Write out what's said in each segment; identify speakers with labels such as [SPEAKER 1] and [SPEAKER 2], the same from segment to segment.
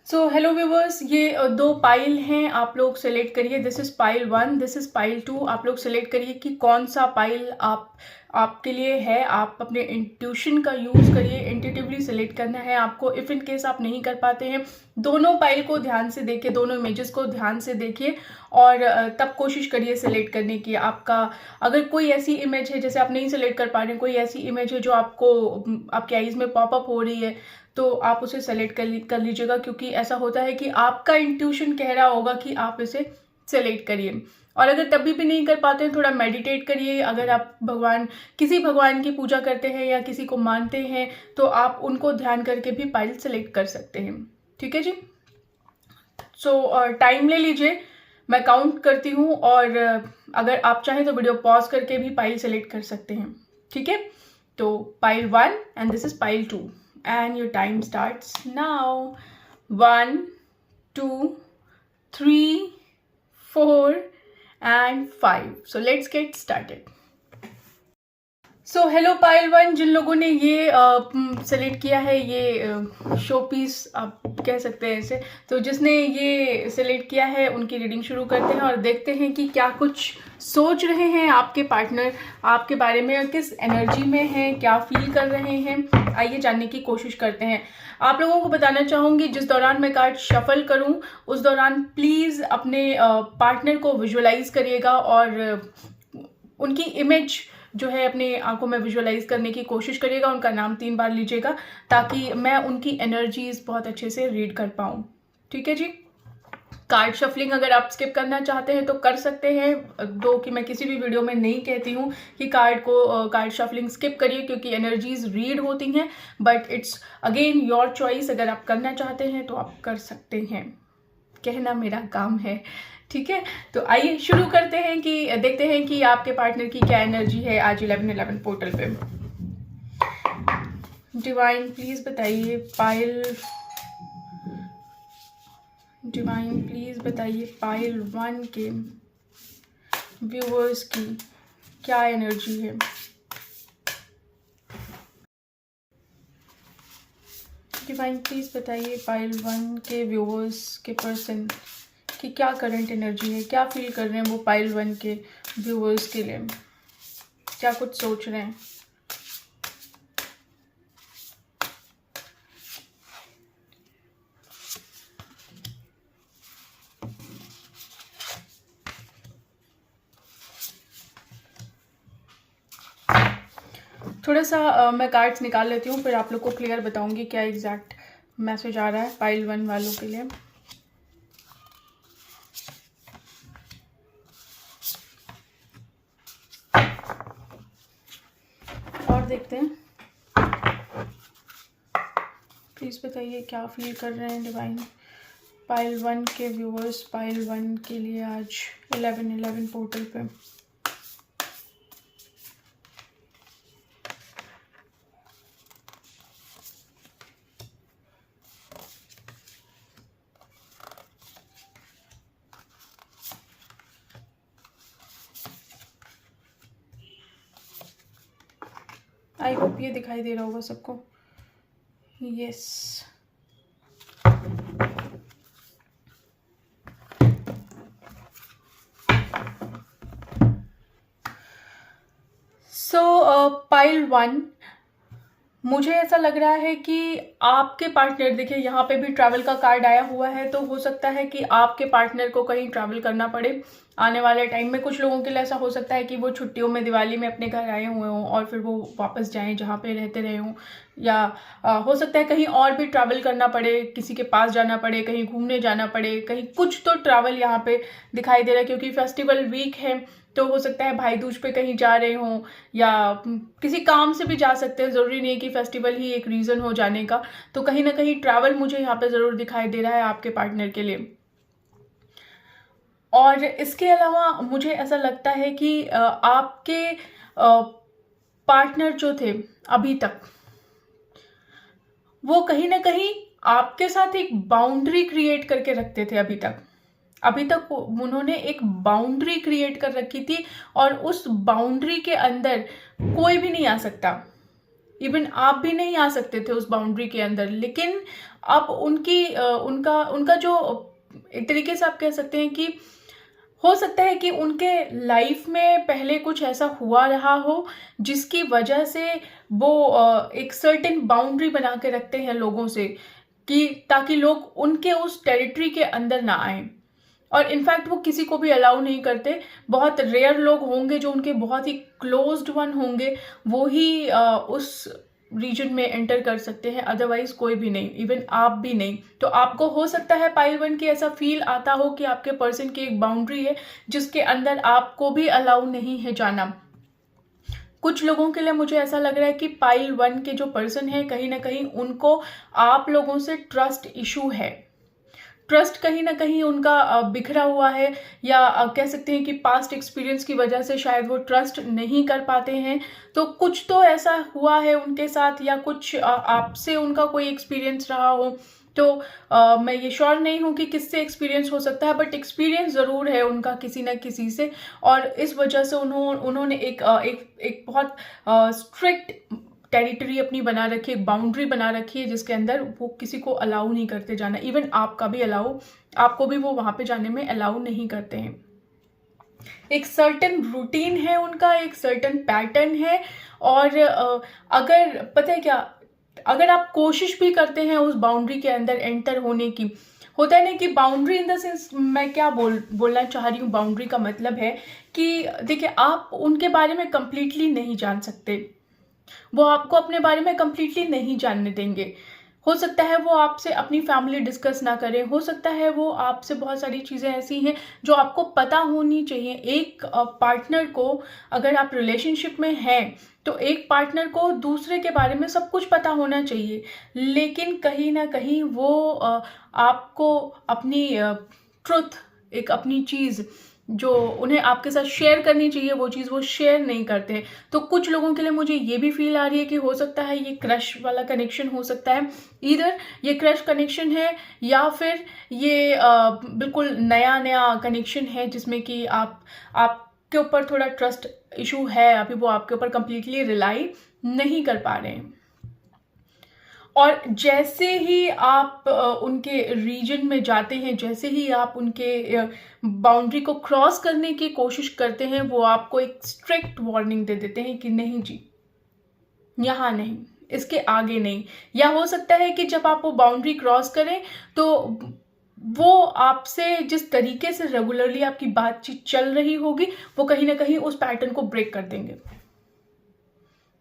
[SPEAKER 1] So hello viewers, ये दो pile हैं। आप लोग सेलेक्ट करिए। This is pile 1, this is pile 2। आप लोग सेलेक्ट करिए कि कौन सा पाइल आपके लिए है। आप अपने इंट्यूशन का यूज़ करिए। इंट्यूटिवली सेलेक्ट करना है आपको। इफ़ इन केस आप नहीं कर पाते हैं, दोनों पाइल को ध्यान से देखिए, दोनों इमेजेस को ध्यान से देखिए और तब कोशिश करिए सेलेक्ट करने की। आपका अगर कोई ऐसी इमेज है जैसे आप नहीं सेलेक्ट कर पा रहे हैं, कोई ऐसी इमेज है जो आपको आपके आईज में पॉपअप हो रही है, तो आप उसे सेलेक्ट कर लीजिएगा, क्योंकि ऐसा होता है कि आपका इंट्यूशन कह रहा होगा कि आप इसे सेलेक्ट करिए। और अगर तब भी नहीं कर पाते हैं, थोड़ा मेडिटेट करिए। अगर आप किसी भगवान की पूजा करते हैं या किसी को मानते हैं, तो आप उनको ध्यान करके भी पाइल सेलेक्ट कर सकते हैं। ठीक है जी। सो टाइम ले लीजिए, मैं काउंट करती हूँ और अगर आप चाहें तो वीडियो पॉज करके भी पाइल सेलेक्ट कर सकते हैं। ठीक है, तो pile 1 and this is pile 2 and your time starts now. 1, 2, 3, 4 and 5. So let's get started. So hello pile 1, जिन लोगों ने ये सेलेक्ट किया है, ये शो पीस आप कह सकते हैं इसे, तो जिसने ये सेलेक्ट किया है उनकी रीडिंग शुरू करते हैं और देखते हैं कि क्या कुछ सोच रहे हैं आपके पार्टनर आपके बारे में और किस एनर्जी में हैं, क्या फील कर रहे हैं। आइए जानने की कोशिश करते हैं। आप लोगों को बताना चाहूँगी, जिस दौरान मैं कार्ड शफल करूँ उस दौरान प्लीज़ अपने पार्टनर को विजुअलाइज करिएगा और उनकी इमेज जो है अपने आंखों में विजुअलाइज करने की कोशिश करिएगा। उनका नाम 3 बार लीजिएगा ताकि मैं उनकी एनर्जीज बहुत अच्छे से रीड कर पाऊँ। ठीक है जी। कार्ड शफलिंग अगर आप स्किप करना चाहते हैं तो कर सकते हैं, दो कि मैं किसी भी वीडियो में नहीं कहती हूँ कि कार्ड शफलिंग स्किप करिए, क्योंकि एनर्जीज रीड होती हैं, but it's again your choice. अगर आप करना चाहते हैं तो आप कर सकते हैं, कहना मेरा काम है। ठीक है, तो आइए शुरू करते हैं कि देखते हैं कि आपके पार्टनर की क्या एनर्जी है आज 11/11 पोर्टल पे। डिवाइन प्लीज बताइए पाइल 1 के व्यूअर्स की क्या एनर्जी है। डिवाइन प्लीज बताइए पाइल 1 के व्यूअर्स के पर्सन कि क्या करंट एनर्जी है, क्या फील कर रहे हैं वो पाइल 1 के व्यूअर्स के लिए, क्या कुछ सोच रहे हैं। थोड़ा सा मैं कार्ड्स निकाल लेती हूँ, फिर आप लोग को क्लियर बताऊंगी क्या एग्जैक्ट मैसेज आ रहा है पाइल 1 वालों के लिए। और देखते हैं, प्लीज़ बताइए क्या फील कर रहे हैं डिवाइन पाइल 1 के व्यूअर्स पाइल 1 के लिए आज 11/11 पोर्टल पे। आई होप ये दिखाई दे रहा होगा सबको। यस, सो पाइल 1, मुझे ऐसा लग रहा है कि आपके पार्टनर, देखिए यहाँ पे भी ट्रैवल का कार्ड आया हुआ है, तो हो सकता है कि आपके पार्टनर को कहीं ट्रैवल करना पड़े आने वाले टाइम में। कुछ लोगों के लिए ऐसा हो सकता है कि वो छुट्टियों में दिवाली में अपने घर आए हुए हों और फिर वो वापस जाएं जहाँ पे रहते रहे हों, या हो सकता है कहीं और भी ट्रैवल करना पड़े, किसी के पास जाना पड़े, कहीं घूमने जाना पड़े, कहीं कुछ तो ट्रैवल यहाँ पे दिखाई दे रहा है, क्योंकि फेस्टिवल वीक है। तो हो सकता है भाई दूज पे कहीं जा रहे हों या किसी काम से भी जा सकते हैं, ज़रूरी नहीं है कि फेस्टिवल ही एक रीज़न हो जाने का। तो कहीं ना कहीं ट्रैवल मुझे यहाँ पे ज़रूर दिखाई दे रहा है आपके पार्टनर के लिए। और इसके अलावा मुझे ऐसा लगता है कि आपके पार्टनर जो थे अभी तक, वो कहीं ना कहीं आपके साथ एक बाउंड्री क्रिएट करके रखते थे। अभी तक उन्होंने एक बाउंड्री क्रिएट कर रखी थी और उस बाउंड्री के अंदर कोई भी नहीं आ सकता, इवन आप भी नहीं आ सकते थे उस बाउंड्री के अंदर। लेकिन अब उनका उनका जो एक तरीके से आप कह सकते हैं कि हो सकता है कि उनके लाइफ में पहले कुछ ऐसा हुआ रहा हो जिसकी वजह से वो एक सर्टेन बाउंड्री बना के रखते हैं लोगों से, कि ताकि लोग उनके उस टेरिटरी के अंदर ना आए। और इनफैक्ट वो किसी को भी अलाउ नहीं करते। बहुत रेयर लोग होंगे जो उनके बहुत ही क्लोज्ड वन होंगे, वो ही उस रीजन में एंटर कर सकते हैं, अदरवाइज कोई भी नहीं, इवन आप भी नहीं। तो आपको हो सकता है पाइल 1 की ऐसा फील आता हो कि आपके पर्सन की एक बाउंड्री है जिसके अंदर आपको भी अलाउ नहीं है जाना। कुछ लोगों के लिए मुझे ऐसा लग रहा है कि पाइल 1 के जो पर्सन है कहीं ना कहीं उनको आप लोगों से ट्रस्ट इशू है। ट्रस्ट कहीं ना कहीं उनका बिखरा हुआ है, या कह सकते हैं कि पास्ट एक्सपीरियंस की वजह से शायद वो ट्रस्ट नहीं कर पाते हैं। तो कुछ तो ऐसा हुआ है उनके साथ, या कुछ आपसे उनका कोई एक्सपीरियंस रहा हो। तो मैं ये श्योर नहीं हूँ कि किससे एक्सपीरियंस हो सकता है, बट एक्सपीरियंस ज़रूर है उनका किसी ना किसी से। और इस वजह से उन्होंने एक बहुत स्ट्रिक्ट टेरिटरी अपनी बना रखी है, एक बाउंड्री बना रखी है जिसके अंदर वो किसी को अलाउ नहीं करते जाना। इवन आपको भी वो वहाँ पे जाने में अलाउ नहीं करते हैं। एक सर्टेन रूटीन है उनका, एक सर्टेन पैटर्न है। और अगर पता है क्या, अगर आप कोशिश भी करते हैं उस बाउंड्री के अंदर एंटर होने की, होता है ना कि बाउंड्री इन द सेंस, मैं क्या बोलना चाह रही हूँ, बाउंड्री का मतलब है कि देखिए आप उनके बारे में कंप्लीटली नहीं जान सकते, वो आपको अपने बारे में कंप्लीटली नहीं जानने देंगे। हो सकता है वो आपसे अपनी फैमिली डिस्कस ना करें, हो सकता है वो आपसे बहुत सारी चीज़ें ऐसी हैं जो आपको पता होनी चाहिए। एक पार्टनर को, अगर आप रिलेशनशिप में हैं तो एक पार्टनर को दूसरे के बारे में सब कुछ पता होना चाहिए, लेकिन कहीं ना कहीं वो आपको अपनी ट्रुथ, एक अपनी चीज़ जो उन्हें आपके साथ शेयर करनी चाहिए, वो चीज़ वो शेयर नहीं करते हैं। तो कुछ लोगों के लिए मुझे ये भी फील आ रही है कि हो सकता है ये क्रश वाला कनेक्शन हो सकता है। इधर ये क्रश कनेक्शन है, या फिर ये बिल्कुल नया नया कनेक्शन है जिसमें कि आपके ऊपर थोड़ा ट्रस्ट इशू है, अभी वो आपके ऊपर कंप्लीटली रिलाई नहीं कर पा रहे हैं। और जैसे ही आप उनके रीजन में जाते हैं, जैसे ही आप उनके बाउंड्री को क्रॉस करने की कोशिश करते हैं, वो आपको एक स्ट्रिक्ट वार्निंग दे देते हैं कि नहीं जी, यहाँ नहीं, इसके आगे नहीं। या हो सकता है कि जब आप वो बाउंड्री क्रॉस करें तो वो आपसे जिस तरीके से रेगुलरली आपकी बातचीत चल रही होगी, वो कहीं ना कहीं उस पैटर्न को ब्रेक कर देंगे।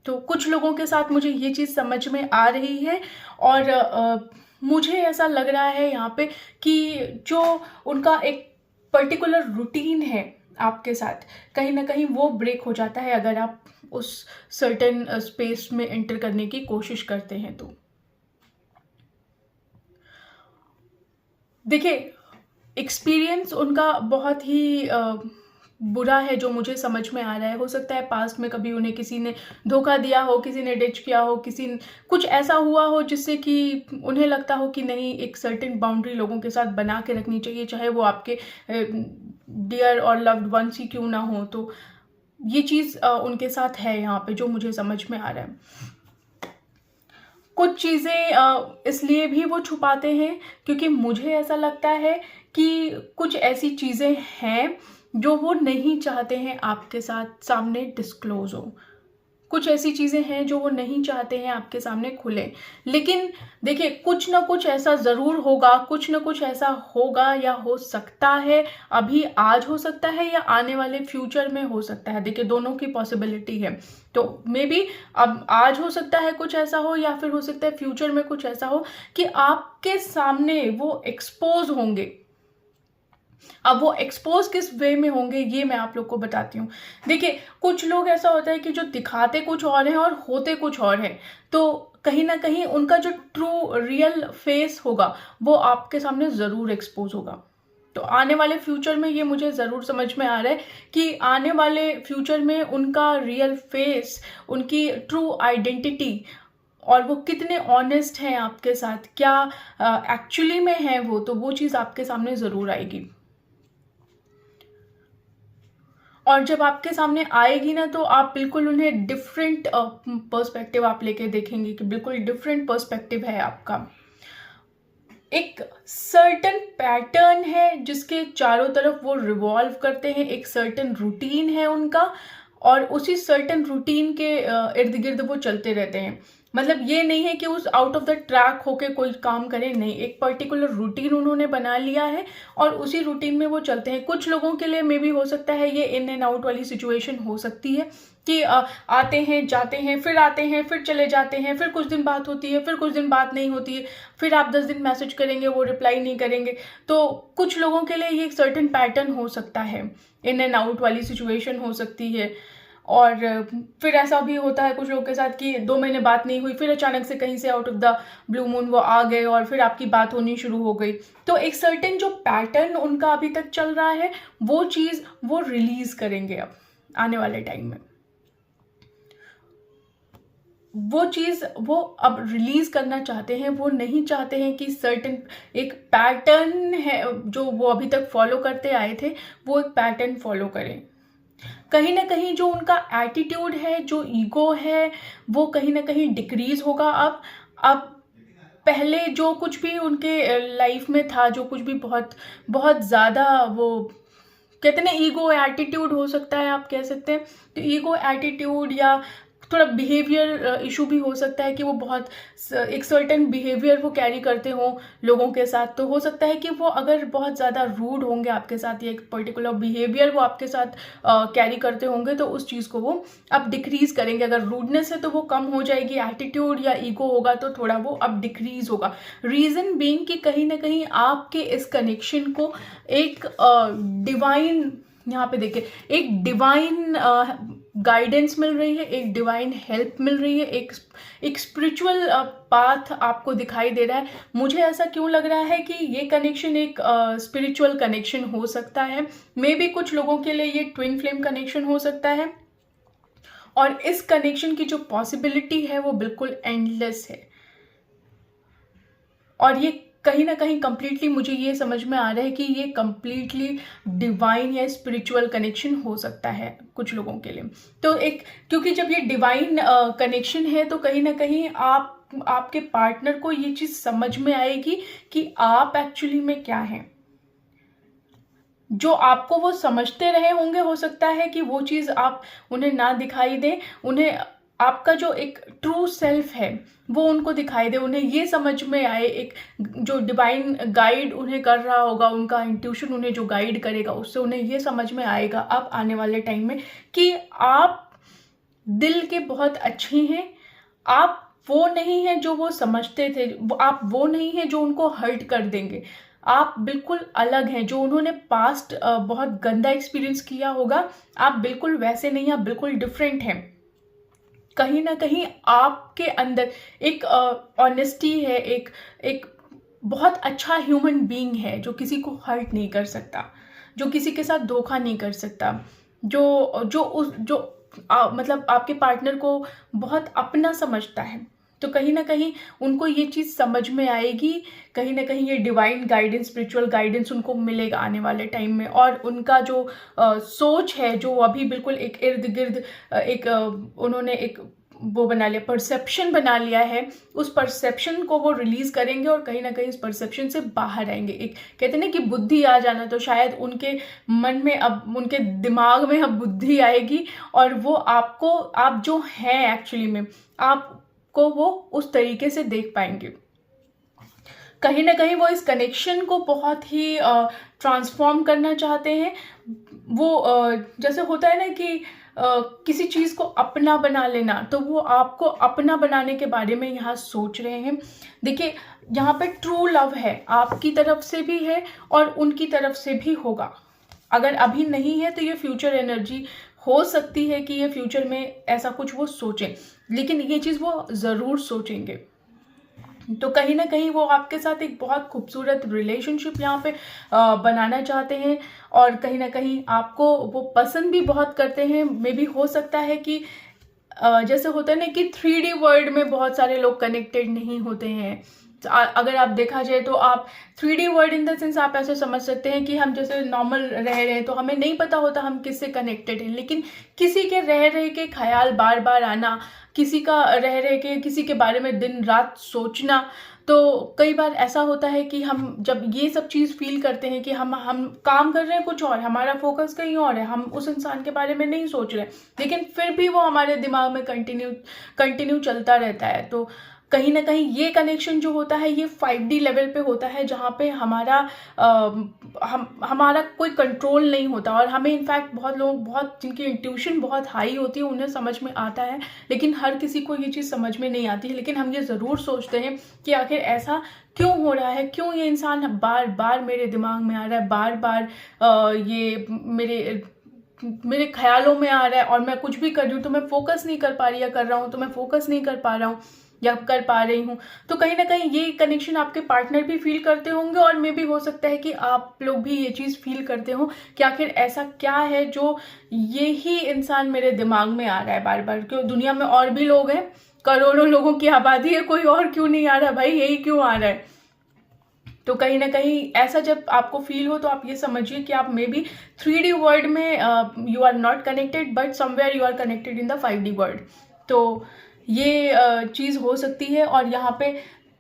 [SPEAKER 1] तो कुछ लोगों के साथ मुझे ये चीज़ समझ में आ रही है। और मुझे ऐसा लग रहा है यहाँ पे कि जो उनका एक पर्टिकुलर रूटीन है आपके साथ, कहीं ना कहीं वो ब्रेक हो जाता है अगर आप उस सर्टेन स्पेस में एंटर करने की कोशिश करते हैं। तो देखिए, एक्सपीरियंस उनका बहुत ही बुरा है जो मुझे समझ में आ रहा है। हो सकता है पास्ट में कभी उन्हें किसी ने धोखा दिया हो, किसी ने डिच किया हो, कुछ ऐसा हुआ हो जिससे कि उन्हें लगता हो कि नहीं, एक सर्टेन बाउंड्री लोगों के साथ बना के रखनी चाहिए, चाहे वो आपके डियर और लव्ड वंस ही क्यों ना हो। तो ये चीज़ उनके साथ है यहाँ पे जो मुझे समझ में आ रहा है। कुछ चीज़ें इसलिए भी वो छुपाते हैं क्योंकि मुझे ऐसा लगता है कि कुछ ऐसी चीज़ें हैं जो वो नहीं चाहते हैं आपके साथ सामने डिस्क्लोज हो। कुछ ऐसी चीज़ें हैं जो वो नहीं चाहते हैं आपके सामने खुले। लेकिन देखिए, कुछ ना कुछ ऐसा ज़रूर होगा, कुछ ना कुछ ऐसा होगा, या हो सकता है अभी आज हो सकता है, या आने वाले फ्यूचर में हो सकता है। देखिए, दोनों की पॉसिबिलिटी है। तो मे बी अब आज हो सकता है कुछ ऐसा हो, या फिर हो सकता है फ्यूचर में कुछ ऐसा हो कि आपके सामने वो एक्सपोज होंगे। अब वो एक्सपोज किस वे में होंगे ये मैं आप लोग को बताती हूँ। देखिए, कुछ लोग ऐसा होता है कि जो दिखाते कुछ और हैं और होते कुछ और हैं। तो कहीं ना कहीं उनका जो ट्रू रियल फेस होगा वो आपके सामने ज़रूर एक्सपोज होगा। तो आने वाले फ्यूचर में ये मुझे ज़रूर समझ में आ रहा है कि आने वाले फ्यूचर में उनका रियल फेस, उनकी ट्रू आइडेंटिटी, और वो कितने ऑनेस्ट हैं आपके साथ, क्या एक्चुअली में है वो चीज़ आपके सामने ज़रूर आएगी। और जब आपके सामने आएगी ना, तो आप बिल्कुल उन्हें डिफरेंट पर्सपेक्टिव आप लेके देखेंगे कि बिल्कुल डिफरेंट पर्सपेक्टिव है आपका। एक सर्टन पैटर्न है जिसके चारों तरफ वो रिवॉल्व करते हैं, एक सर्टन रूटीन है उनका, और उसी सर्टन रूटीन के इर्द गिर्द वो चलते रहते हैं। मतलब ये नहीं है कि उस आउट ऑफ द ट्रैक होके कोई काम करें, नहीं, एक पर्टिकुलर रूटीन उन्होंने बना लिया है और उसी रूटीन में वो चलते हैं। कुछ लोगों के लिए मे भी हो सकता है ये इन एंड आउट वाली सिचुएशन हो सकती है कि आते हैं, जाते हैं, फिर आते हैं, फिर चले जाते हैं, फिर कुछ दिन बात होती है, फिर कुछ दिन बात नहीं होती है, फिर आप 10 दिन मैसेज करेंगे, वो रिप्लाई नहीं करेंगे। तो कुछ लोगों के लिए ये एक सर्टेन पैटर्न हो सकता है, इन एंड आउट वाली सिचुएशन हो सकती है। और फिर ऐसा भी होता है कुछ लोगों के साथ कि 2 महीने बात नहीं हुई, फिर अचानक से कहीं से out of the blue moon वो आ गए और फिर आपकी बात होनी शुरू हो गई। तो एक सर्टेन जो पैटर्न उनका अभी तक चल रहा है, वो चीज़ वो रिलीज करेंगे अब आने वाले टाइम में। वो चीज़ वो अब रिलीज करना चाहते हैं। वो नहीं चाहते हैं कि सर्टेन एक पैटर्न है जो वो अभी तक फॉलो करते आए थे, वो एक पैटर्न फॉलो करें। कहीं ना कहीं जो उनका एटीट्यूड है, जो ईगो है, वो कहीं ना कहीं डिक्रीज होगा अब पहले जो कुछ भी उनके लाइफ में था, जो कुछ भी बहुत बहुत ज़्यादा वो कहते ना ईगो एटीट्यूड हो सकता है, आप कह सकते हैं। तो ईगो एटीट्यूड या थोड़ा बिहेवियर इशू भी हो सकता है कि वो बहुत एक सर्टेन बिहेवियर वो कैरी करते हो लोगों के साथ। तो हो सकता है कि वो अगर बहुत ज़्यादा रूड होंगे आपके साथ या एक पर्टिकुलर बिहेवियर वो आपके साथ कैरी करते होंगे, तो उस चीज़ को वो अब डिक्रीज करेंगे। अगर रूडनेस है तो वो कम हो जाएगी, एटीट्यूड या ईगो होगा तो थोड़ा वो अब डिक्रीज होगा। रीज़न बीइंग कि कहीं ना कहीं आपके इस कनेक्शन को एक डिवाइन, यहाँ पे देखिए, एक डिवाइन गाइडेंस मिल रही है, एक डिवाइन हेल्प मिल रही है, एक स्पिरिचुअल पाथ आपको दिखाई दे रहा है। मुझे ऐसा क्यों लग रहा है कि ये कनेक्शन एक स्पिरिचुअल कनेक्शन हो सकता है। मे बी कुछ लोगों के लिए ये ट्विन फ्लेम कनेक्शन हो सकता है, और इस कनेक्शन की जो पॉसिबिलिटी है वो बिल्कुल एंडलेस है। और ये कहीं ना कहीं कंप्लीटली मुझे ये समझ में आ रहा है कि ये कंप्लीटली डिवाइन या स्पिरिचुअल कनेक्शन हो सकता है कुछ लोगों के लिए। तो एक, क्योंकि जब ये डिवाइन कनेक्शन है तो कहीं ना कहीं आपके पार्टनर को ये चीज़ समझ में आएगी कि आप एक्चुअली में क्या हैं। जो आपको वो समझते रहे होंगे, हो सकता है कि वो चीज़ आप उन्हें ना दिखाई दे, उन्हें आपका जो एक ट्रू सेल्फ है वो उनको दिखाई दे, उन्हें ये समझ में आए, एक जो डिवाइन गाइड उन्हें कर रहा होगा, उनका इंट्यूशन उन्हें जो गाइड करेगा, उससे उन्हें ये समझ में आएगा अब आने वाले टाइम में कि आप दिल के बहुत अच्छे हैं। आप वो नहीं हैं जो वो समझते थे, आप वो नहीं हैं जो उनको हर्ट कर देंगे। आप बिल्कुल अलग हैं। जो उन्होंने पास्ट बहुत गंदा एक्सपीरियंस किया होगा, आप बिल्कुल वैसे नहीं, आप बिल्कुल डिफरेंट हैं। कहीं ना कहीं आपके अंदर एक ऑनेस्टी है, एक बहुत अच्छा ह्यूमन बीइंग है जो किसी को हर्ट नहीं कर सकता, जो किसी के साथ धोखा नहीं कर सकता, मतलब आपके पार्टनर को बहुत अपना समझता है। तो कहीं ना कहीं उनको ये चीज़ समझ में आएगी, कहीं ना कहीं ये डिवाइन गाइडेंस, स्पिरिचुअल गाइडेंस उनको मिलेगा आने वाले टाइम में। और उनका जो सोच है, जो अभी बिल्कुल एक इर्द गिर्द उन्होंने एक वो बना लिया, परसेप्शन बना लिया है, उस परसेप्शन को वो रिलीज करेंगे और कहीं ना कहीं इस परसेप्शन से बाहर आएंगे। एक कहते हैं ना कि बुद्धि आ जाना, तो शायद उनके मन में अब, उनके दिमाग में अब बुद्धि आएगी और वो आप जो हैं एक्चुअली में, आपको वो उस तरीके से देख पाएंगे। कहीं ना कहीं वो इस कनेक्शन को बहुत ही ट्रांसफॉर्म करना चाहते हैं। वो जैसे होता है ना कि किसी चीज़ को अपना बना लेना, तो वो आपको अपना बनाने के बारे में यहाँ सोच रहे हैं। देखिए, यहाँ पे ट्रू लव है, आपकी तरफ से भी है और उनकी तरफ से भी होगा। अगर अभी नहीं है तो ये फ्यूचर एनर्जी हो सकती है कि ये फ्यूचर में ऐसा कुछ वो सोचें, लेकिन ये चीज़ वो ज़रूर सोचेंगे। तो कहीं ना कहीं वो आपके साथ एक बहुत खूबसूरत रिलेशनशिप यहाँ पे बनाना चाहते हैं, और कहीं ना कहीं आपको वो पसंद भी बहुत करते हैं। मे भी हो सकता है कि जैसे होता है ना कि 3D वर्ल्ड में बहुत सारे लोग कनेक्टेड नहीं होते हैं। अगर आप देखा जाए तो आप 3D world in the sense आप ऐसे समझ सकते हैं कि हम जैसे नॉर्मल रह रहे हैं तो हमें नहीं पता होता हम किससे कनेक्टेड हैं, लेकिन किसी के रह रहे के ख्याल बार बार आना, किसी का रह रहे के किसी के बारे में दिन रात सोचना, तो कई बार ऐसा होता है कि हम जब ये सब चीज़ फील करते हैं कि हम काम कर रहे हैं कुछ और, हमारा फोकस कहीं और है, हम उस इंसान के बारे में नहीं सोच रहे, लेकिन फिर भी वो हमारे दिमाग में कंटिन्यू चलता रहता है। तो कहीं ना कहीं ये कनेक्शन जो होता है ये 5D लेवल पे होता है, जहाँ पे हमारा कोई कंट्रोल नहीं होता। और हमें इनफैक्ट बहुत लोग, बहुत जिनकी इंट्यूशन बहुत हाई होती है, उन्हें समझ में आता है, लेकिन हर किसी को ये चीज़ समझ में नहीं आती है। लेकिन हम ये ज़रूर सोचते हैं कि आखिर ऐसा क्यों हो रहा है, क्यों ये इंसान बार बार मेरे दिमाग में आ रहा है, बार बार ये मेरे ख्यालों में आ रहा है, और मैं कुछ भी कर रही हूँ तो मैं फोकस नहीं कर पा रही, या कर रहा हूँ तो मैं फोकस नहीं कर पा रहा हूँ या कर पा रही हूँ। तो कहीं ना कहीं ये कनेक्शन आपके पार्टनर भी फील करते होंगे, और मे भी हो सकता है कि आप लोग भी ये चीज़ फील करते हो कि आखिर ऐसा क्या है जो ये ही इंसान मेरे दिमाग में आ रहा है बार बार। क्यों, दुनिया में और भी लोग हैं, करोड़ों लोगों की आबादी है, कोई और क्यों नहीं आ रहा भाई, यही क्यों आ रहा है। तो कहीं ना कहीं ऐसा जब आपको फील हो तो आप ये समझिए कि आप मे बी 3D वर्ल्ड में you are not connected, but somewhere you are connected in the 5D world. तो ये चीज़ हो सकती है, और यहाँ पे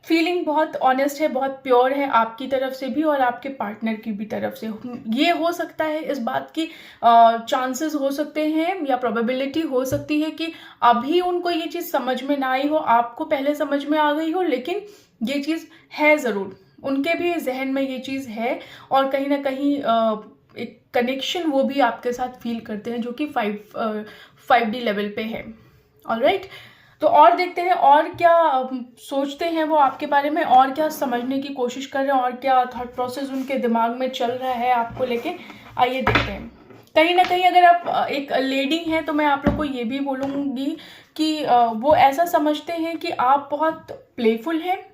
[SPEAKER 1] फीलिंग बहुत ऑनेस्ट है, बहुत प्योर है आपकी तरफ से भी और आपके पार्टनर की भी तरफ से। ये हो सकता है, इस बात की चांसेस हो सकते हैं या प्रोबेबिलिटी हो सकती है कि अभी उनको ये चीज़ समझ में ना आई हो, आपको पहले समझ में आ गई हो, लेकिन ये चीज़ है ज़रूर, उनके भी जहन में ये चीज़ है, और कहीं ना कहीं एक कनेक्शन वो भी आपके साथ फील करते हैं, जो कि 5D लेवल पे है। ऑलराइट, तो और देखते हैं और क्या सोचते हैं वो आपके बारे में, और क्या समझने की कोशिश कर रहे हैं, और क्या थॉट प्रोसेस उनके दिमाग में चल रहा है आपको लेके। आइए देखते हैं। कहीं ना कहीं अगर आप एक लेडी हैं तो मैं आप लोग को ये भी बोलूँगी कि वो ऐसा समझते हैं कि आप बहुत प्लेफुल हैं,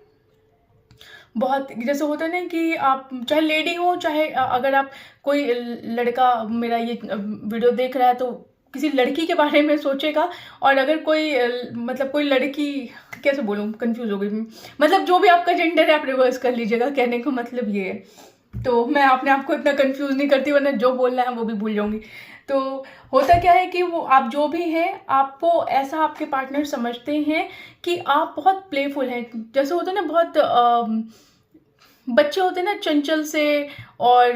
[SPEAKER 1] बहुत, जैसे होता है ना कि आप चाहे लेडी हो, चाहे अगर आप कोई लड़का मेरा ये वीडियो देख रहा है तो किसी लड़की के बारे में सोचेगा, और अगर कोई मतलब कोई लड़की, कैसे बोलूँ, कंफ्यूज हो गई, मतलब जो भी आपका जेंडर है आप रिवर्स कर लीजिएगा, कहने का मतलब ये है। तो मैं अपने आप को इतना कंफ्यूज नहीं करती, वरना जो बोलना है वो भी भूल जाऊंगी। तो होता क्या है कि वो आप जो भी हैं, आपको ऐसा आपके पार्टनर समझते हैं कि आप बहुत प्लेफुल हैं। जैसे होता है ना, बहुत बच्चे होते हैं ना चंचल से, और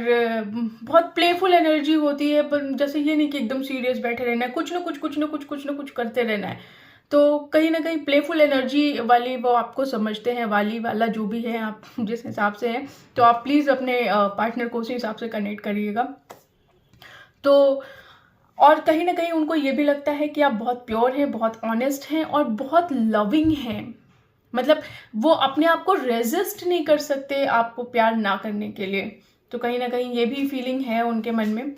[SPEAKER 1] बहुत प्लेफुल एनर्जी होती है, पर जैसे ये नहीं कि एकदम सीरियस बैठे रहना है, कुछ ना कुछ करते रहना है। तो कहीं ना कहीं प्लेफुल एनर्जी वाली वो आपको समझते हैं, वाला जो भी है आप जिस हिसाब से हैं, तो आप प्लीज़ अपने पार्टनर को उसी हिसाब से कनेक्ट करिएगा। तो और कहीं ना कहीं उनको ये भी लगता है कि आप बहुत प्योर हैं, बहुत ऑनेस्ट हैं, और बहुत लविंग हैं। मतलब वो अपने आप को रेजिस्ट नहीं कर सकते आपको प्यार ना करने के लिए। तो कहीं ना कहीं ये भी फीलिंग है उनके मन में।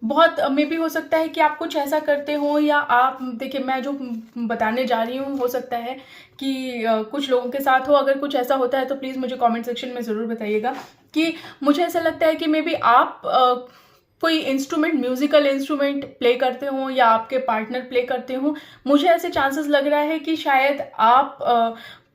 [SPEAKER 1] बहुत मे भी हो सकता है कि आप कुछ ऐसा करते हो, या आप देखिए, मैं जो बताने जा रही हूँ हो सकता है कि कुछ लोगों के साथ हो। अगर कुछ ऐसा होता है तो प्लीज़ मुझे कमेंट सेक्शन में ज़रूर बताइएगा। कि मुझे ऐसा लगता है कि मे बी आप कोई इंस्ट्रूमेंट, म्यूजिकल इंस्ट्रूमेंट प्ले करते हो, या आपके पार्टनर प्ले करते हो। मुझे ऐसे चांसेस लग रहा है कि शायद आप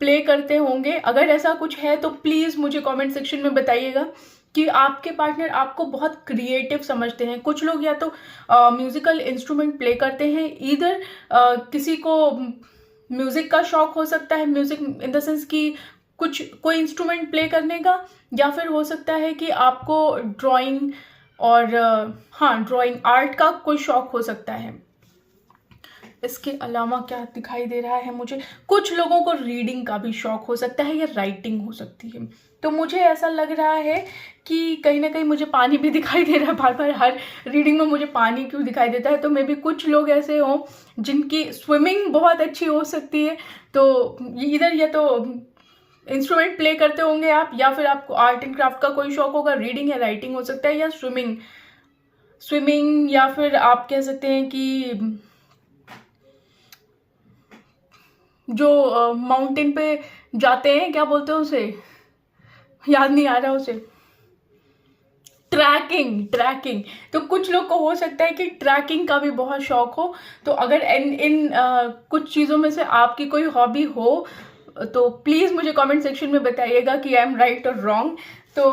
[SPEAKER 1] प्ले करते होंगे। अगर ऐसा कुछ है तो प्लीज़ मुझे कमेंट सेक्शन में बताइएगा कि आपके पार्टनर आपको बहुत क्रिएटिव समझते हैं। कुछ लोग या तो म्यूजिकल इंस्ट्रूमेंट प्ले करते हैं, इधर किसी को म्यूज़िक का शौक हो सकता है, म्यूज़िक इन द सेंस कि कोई इंस्ट्रूमेंट प्ले करने का, या फिर हो सकता है कि आपको ड्राइंग और हाँ, ड्राइंग आर्ट का कोई शौक हो सकता है। इसके अलावा क्या दिखाई दे रहा है मुझे, कुछ लोगों को रीडिंग का भी शौक हो सकता है, या राइटिंग हो सकती है। तो मुझे ऐसा लग रहा है कि कहीं ना कहीं मुझे पानी भी दिखाई दे रहा है, बार बार हर रीडिंग में मुझे पानी क्यों दिखाई देता है। तो मे भी कुछ लोग ऐसे हों जिनकी स्विमिंग बहुत अच्छी हो सकती है। तो इधर या तो इंस्ट्रूमेंट प्ले करते होंगे आप, या फिर आपको आर्ट एंड क्राफ्ट का कोई शौक होगा, रीडिंग या राइटिंग हो सकता है, या स्विमिंग, या फिर आप कह सकते हैं कि जो माउंटेन पे जाते हैं, क्या बोलते हैं उसे, याद नहीं आ रहा उसे, ट्रैकिंग। तो कुछ लोग को हो सकता है कि ट्रैकिंग का भी बहुत शौक हो। तो अगर इन कुछ चीज़ों में से आपकी कोई हॉबी हो तो प्लीज़ मुझे कमेंट सेक्शन में बताइएगा कि आई एम राइट और रॉन्ग। तो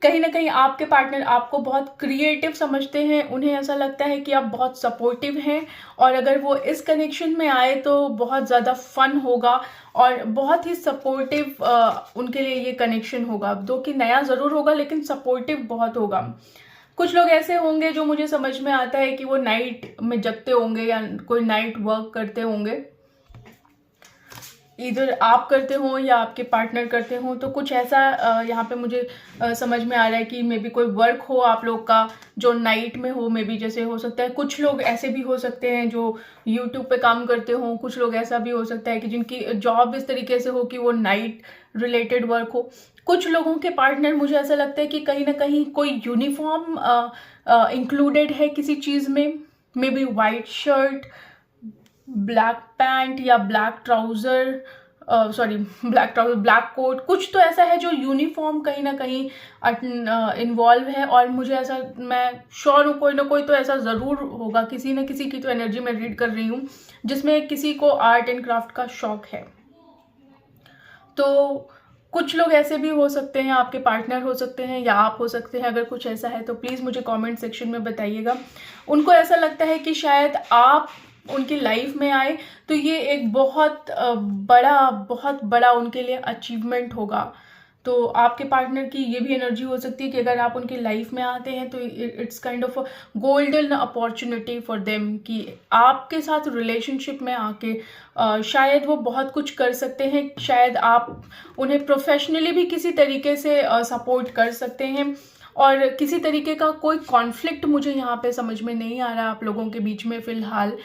[SPEAKER 1] कहीं ना कहीं आपके पार्टनर आपको बहुत क्रिएटिव समझते हैं, उन्हें ऐसा लगता है कि आप बहुत सपोर्टिव हैं, और अगर वो इस कनेक्शन में आए तो बहुत ज़्यादा फन होगा और बहुत ही सपोर्टिव उनके लिए ये कनेक्शन होगा। दो कि नया ज़रूर होगा लेकिन सपोर्टिव बहुत होगा। कुछ लोग ऐसे होंगे जो मुझे समझ में आता है कि वो नाइट में जगते होंगे या कोई नाइट वर्क करते होंगे, इधर आप करते हो या आपके पार्टनर करते हो। तो कुछ ऐसा यहाँ पे मुझे समझ में आ रहा है कि मे बी कोई वर्क हो आप लोग का जो नाइट में हो, मे बी जैसे हो सकता है कुछ लोग ऐसे भी हो सकते हैं जो यूट्यूब पे काम करते हो, कुछ लोग ऐसा भी हो सकता है कि जिनकी जॉब इस तरीके से हो कि वो नाइट रिलेटेड वर्क हो। कुछ लोगों के पार्टनर मुझे ऐसा लगता है कि कहीं ना कहीं कोई यूनिफॉर्म इंक्लूडेड है किसी चीज़ में, may be white shirt, black pant या ब्लैक ट्राउज़र, ब्लैक कोट, कुछ तो ऐसा है जो यूनिफॉर्म कहीं ना कहीं इन्वॉल्व है। और मुझे ऐसा, मैं श्योर हूँ कोई ना कोई तो ऐसा ज़रूर होगा, किसी न किसी की तो एनर्जी मैं रीड कर रही हूँ जिसमें किसी को आर्ट एंड क्राफ्ट का शौक है। तो कुछ लोग ऐसे भी हो सकते हैं, आपके पार्टनर हो सकते हैं या आप हो सकते हैं। अगर कुछ ऐसा है तो प्लीज़ मुझे कमेंट सेक्शन में बताइएगा। उनको ऐसा लगता है कि शायद आप उनकी लाइफ में आए तो ये एक बहुत बड़ा उनके लिए अचीवमेंट होगा। तो आपके पार्टनर की ये भी एनर्जी हो सकती है कि अगर आप उनकी लाइफ में आते हैं तो it's kind of a golden opportunity for them कि आपके साथ रिलेशनशिप में आके शायद वो बहुत कुछ कर सकते हैं, शायद आप उन्हें प्रोफेशनली भी किसी तरीके से सपोर्ट कर सकते हैं। और किसी तरीके का कोई कॉन्फ्लिक्ट मुझे यहाँ पे समझ में नहीं आ रहा आप लोगों के बीच में फ़िलहाल।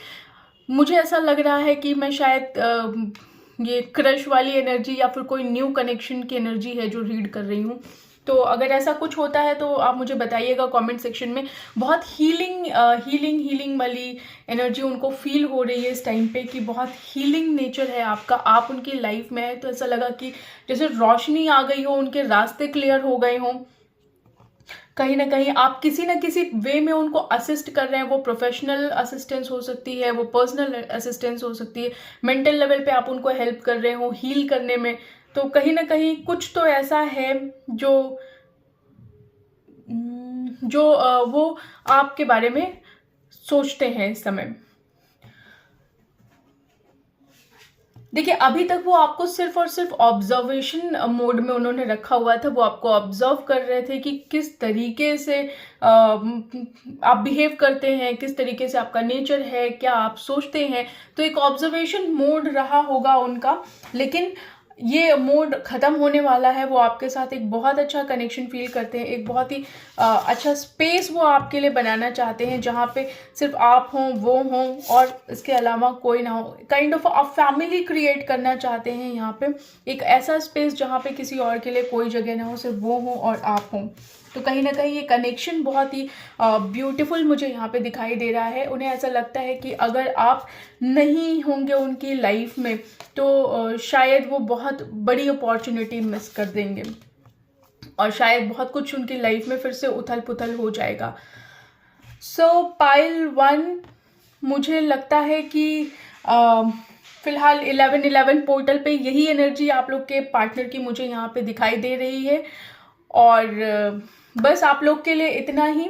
[SPEAKER 1] मुझे ऐसा लग रहा है कि मैं शायद ये क्रश वाली एनर्जी या फिर कोई न्यू कनेक्शन की एनर्जी है जो रीड कर रही हूँ। तो अगर ऐसा कुछ होता है तो आप मुझे बताइएगा कमेंट सेक्शन में। बहुत हीलिंग वाली एनर्जी उनको फील हो रही है इस टाइम पे कि बहुत हीलिंग नेचर है आपका। आप उनकी लाइफ में है तो ऐसा लगा कि जैसे रोशनी आ गई हो, उनके रास्ते क्लियर हो गए हों। कहीं ना कहीं आप किसी न किसी वे में उनको असिस्ट कर रहे हैं। वो प्रोफेशनल असिस्टेंस हो सकती है, वो पर्सनल असिस्टेंस हो सकती है, मेंटल लेवल पे आप उनको हेल्प कर रहे हो हील करने में। तो कहीं ना कहीं कुछ तो ऐसा है जो वो आपके बारे में सोचते हैं इस समय। देखिए, अभी तक वो आपको सिर्फ और सिर्फ ऑब्जर्वेशन मोड में उन्होंने रखा हुआ था। वो आपको ऑब्जर्व कर रहे थे कि किस तरीके से आप बिहेव करते हैं, किस तरीके से आपका नेचर है, क्या आप सोचते हैं। तो एक ऑब्जर्वेशन मोड रहा होगा उनका, लेकिन ये मोड ख़त्म होने वाला है। वो आपके साथ एक बहुत अच्छा कनेक्शन फील करते हैं, एक बहुत ही अच्छा स्पेस वो आपके लिए बनाना चाहते हैं जहाँ पे सिर्फ आप हों, वो हों और इसके अलावा कोई ना हो। Kind of a family create करना चाहते हैं यहाँ पे, एक ऐसा स्पेस जहाँ पे किसी और के लिए कोई जगह ना हो, सिर्फ वो हों और आप हों। तो कहीं ना कहीं ये कनेक्शन बहुत ही ब्यूटीफुल मुझे यहाँ पे दिखाई दे रहा है। उन्हें ऐसा लगता है कि अगर आप नहीं होंगे उनकी लाइफ में तो शायद वो बहुत बड़ी अपॉर्चुनिटी मिस कर देंगे और शायद बहुत कुछ उनकी लाइफ में फिर से उथल पुथल हो जाएगा। सो पाइल 1 मुझे लगता है कि फिलहाल 1111 पोर्टल पे यही एनर्जी आप लोग के पार्टनर की मुझे यहाँ पे दिखाई दे रही है। और बस आप लोग के लिए इतना ही।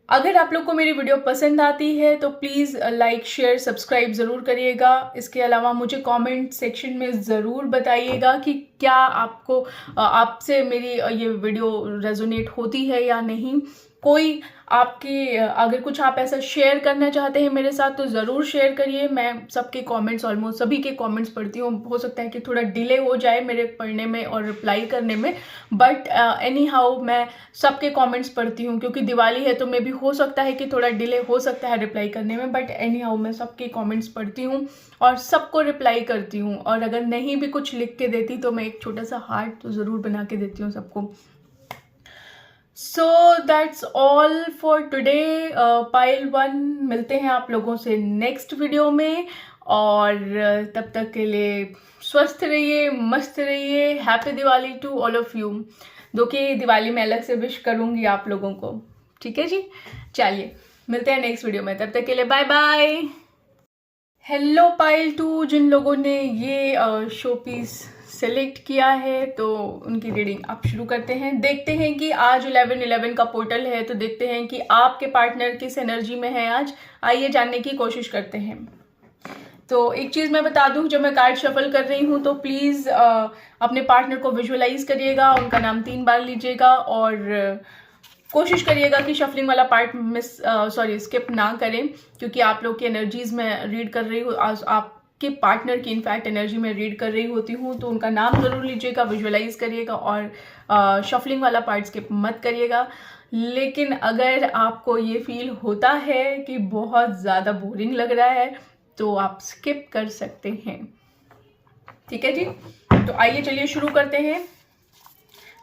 [SPEAKER 1] अगर आप लोग को मेरी वीडियो पसंद आती है तो प्लीज़ लाइक, शेयर, सब्सक्राइब ज़रूर करिएगा। इसके अलावा मुझे कमेंट सेक्शन में ज़रूर बताइएगा कि क्या आपसे मेरी ये वीडियो रेजोनेट होती है या नहीं। कोई आपकी अगर कुछ आप ऐसा शेयर करना चाहते हैं मेरे साथ तो ज़रूर शेयर करिए। मैं सबके कमेंट्स, ऑलमोस्ट सभी के कमेंट्स पढ़ती हूँ। हो सकता है कि थोड़ा डिले हो जाए मेरे पढ़ने में और रिप्लाई करने में, बट एनी हाउ मैं सबके कमेंट्स पढ़ती हूँ। क्योंकि दिवाली है तो मे भी हो सकता है कि थोड़ा डिले हो सकता है रिप्लाई करने में, बट एनी हाउ मैं सबके कमेंट्स पढ़ती हूँ और सबको रिप्लाई करती हूँ। और अगर नहीं भी कुछ लिख के देती तो मैं एक छोटा सा हार्ट तो ज़रूर बना के देती हूँ सबको। So that's all for today pile 1। मिलते हैं आप लोगों से नेक्स्ट वीडियो में, और तब तक के लिए स्वस्थ रहिए, मस्त रहिए। Happy Diwali to all of you. दो कि दिवाली में अलग से विश करूँगी आप लोगों को, ठीक है जी। चलिए मिलते हैं नेक्स्ट वीडियो में, तब तक के लिए बाय बाय। हेलो पाइल 2, जिन लोगों ने ये शो पीस सेलेक्ट किया है तो उनकी रीडिंग आप शुरू करते हैं। देखते हैं कि आज 11/11 का पोर्टल है, तो देखते हैं कि आपके पार्टनर किस एनर्जी में है आज। आइए जानने की कोशिश करते हैं। तो एक चीज़ मैं बता दूं, जब मैं कार्ड शफल कर रही हूं तो प्लीज़ अपने पार्टनर को विजुअलाइज करिएगा, उनका नाम 3 बार लीजिएगा और कोशिश करिएगा कि शफलिंग वाला पार्ट स्किप ना करें, क्योंकि आप लोग की एनर्जीज में रीड कर रही हूँ, आज आपके पार्टनर की इनफैक्ट एनर्जी में रीड कर रही होती हूँ, तो उनका नाम ज़रूर लीजिएगा, विजुअलाइज करिएगा और शफलिंग वाला पार्ट स्किप मत करिएगा। लेकिन अगर आपको ये फील होता है कि बहुत ज़्यादा बोरिंग लग रहा है तो आप स्किप कर सकते हैं। ठीक है जी, तो आइए चलिए शुरू करते हैं।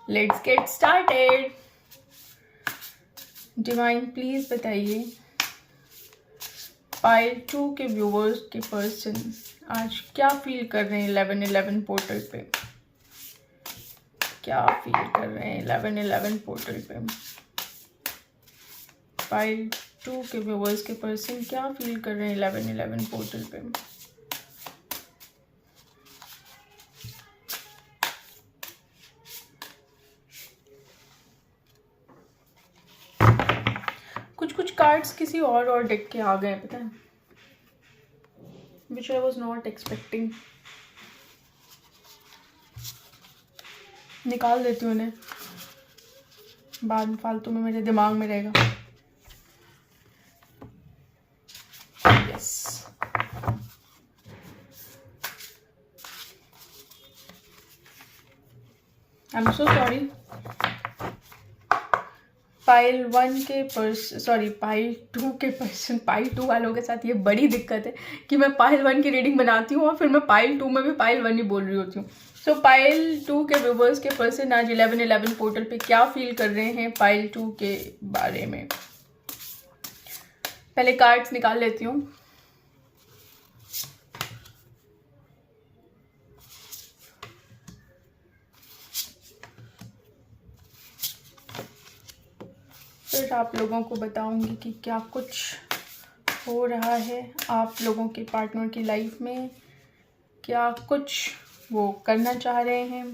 [SPEAKER 1] Let's get started. Divine please बताइए पाइल 2 के व्यूवर्स के पर्सन आज क्या फील कर रहे हैं 11/11 पोर्टल पे। क्या फील कर रहे हैं 11/11 पोर्टल पे। पाइल 2 के व्यूवर्स के पर्सन क्या फील कर रहे हैं 11/11 पोर्टल पे। कुछ कार्ड्स किसी और डेक के आ गए, पता है, विच आई वॉज नॉट एक्सपेक्टिंग। निकाल देती हूँ उन्हें, बाद में फालतू में मेरे दिमाग में रहेगा। Yes, I am so sorry. Pile 2 के पर्सन, पाइल 2 वालों के साथ ये बड़ी दिक्कत है कि मैं पाइल 1 की रीडिंग बनाती हूँ और फिर मैं पाइल 2 में भी पाइल 1 ही बोल रही होती हूँ। सो पाइल 2 के व्यूवर्स के पर्सन आज 11/11 पोर्टल पे क्या फील कर रहे हैं पाइल 2 के बारे में। पहले कार्ड्स निकाल लेती हूँ। फिर आप लोगों को बताऊंगी कि क्या कुछ हो रहा है आप लोगों के पार्टनर की लाइफ में, क्या कुछ वो करना चाह रहे हैं।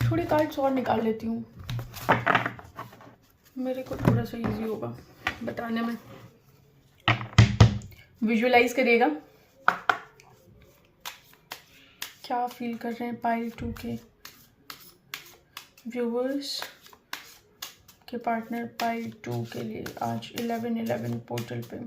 [SPEAKER 1] थोड़ी कार्ड्स और निकाल लेती हूँ, मेरे को थोड़ा सा इजी होगा बताने में। विजुअलाइज करिएगा क्या फील कर रहे हैं पाइल 2 के व्यूवर्स के पार्टनर पाइल 2 के लिए आज 11/11 पोर्टल पे।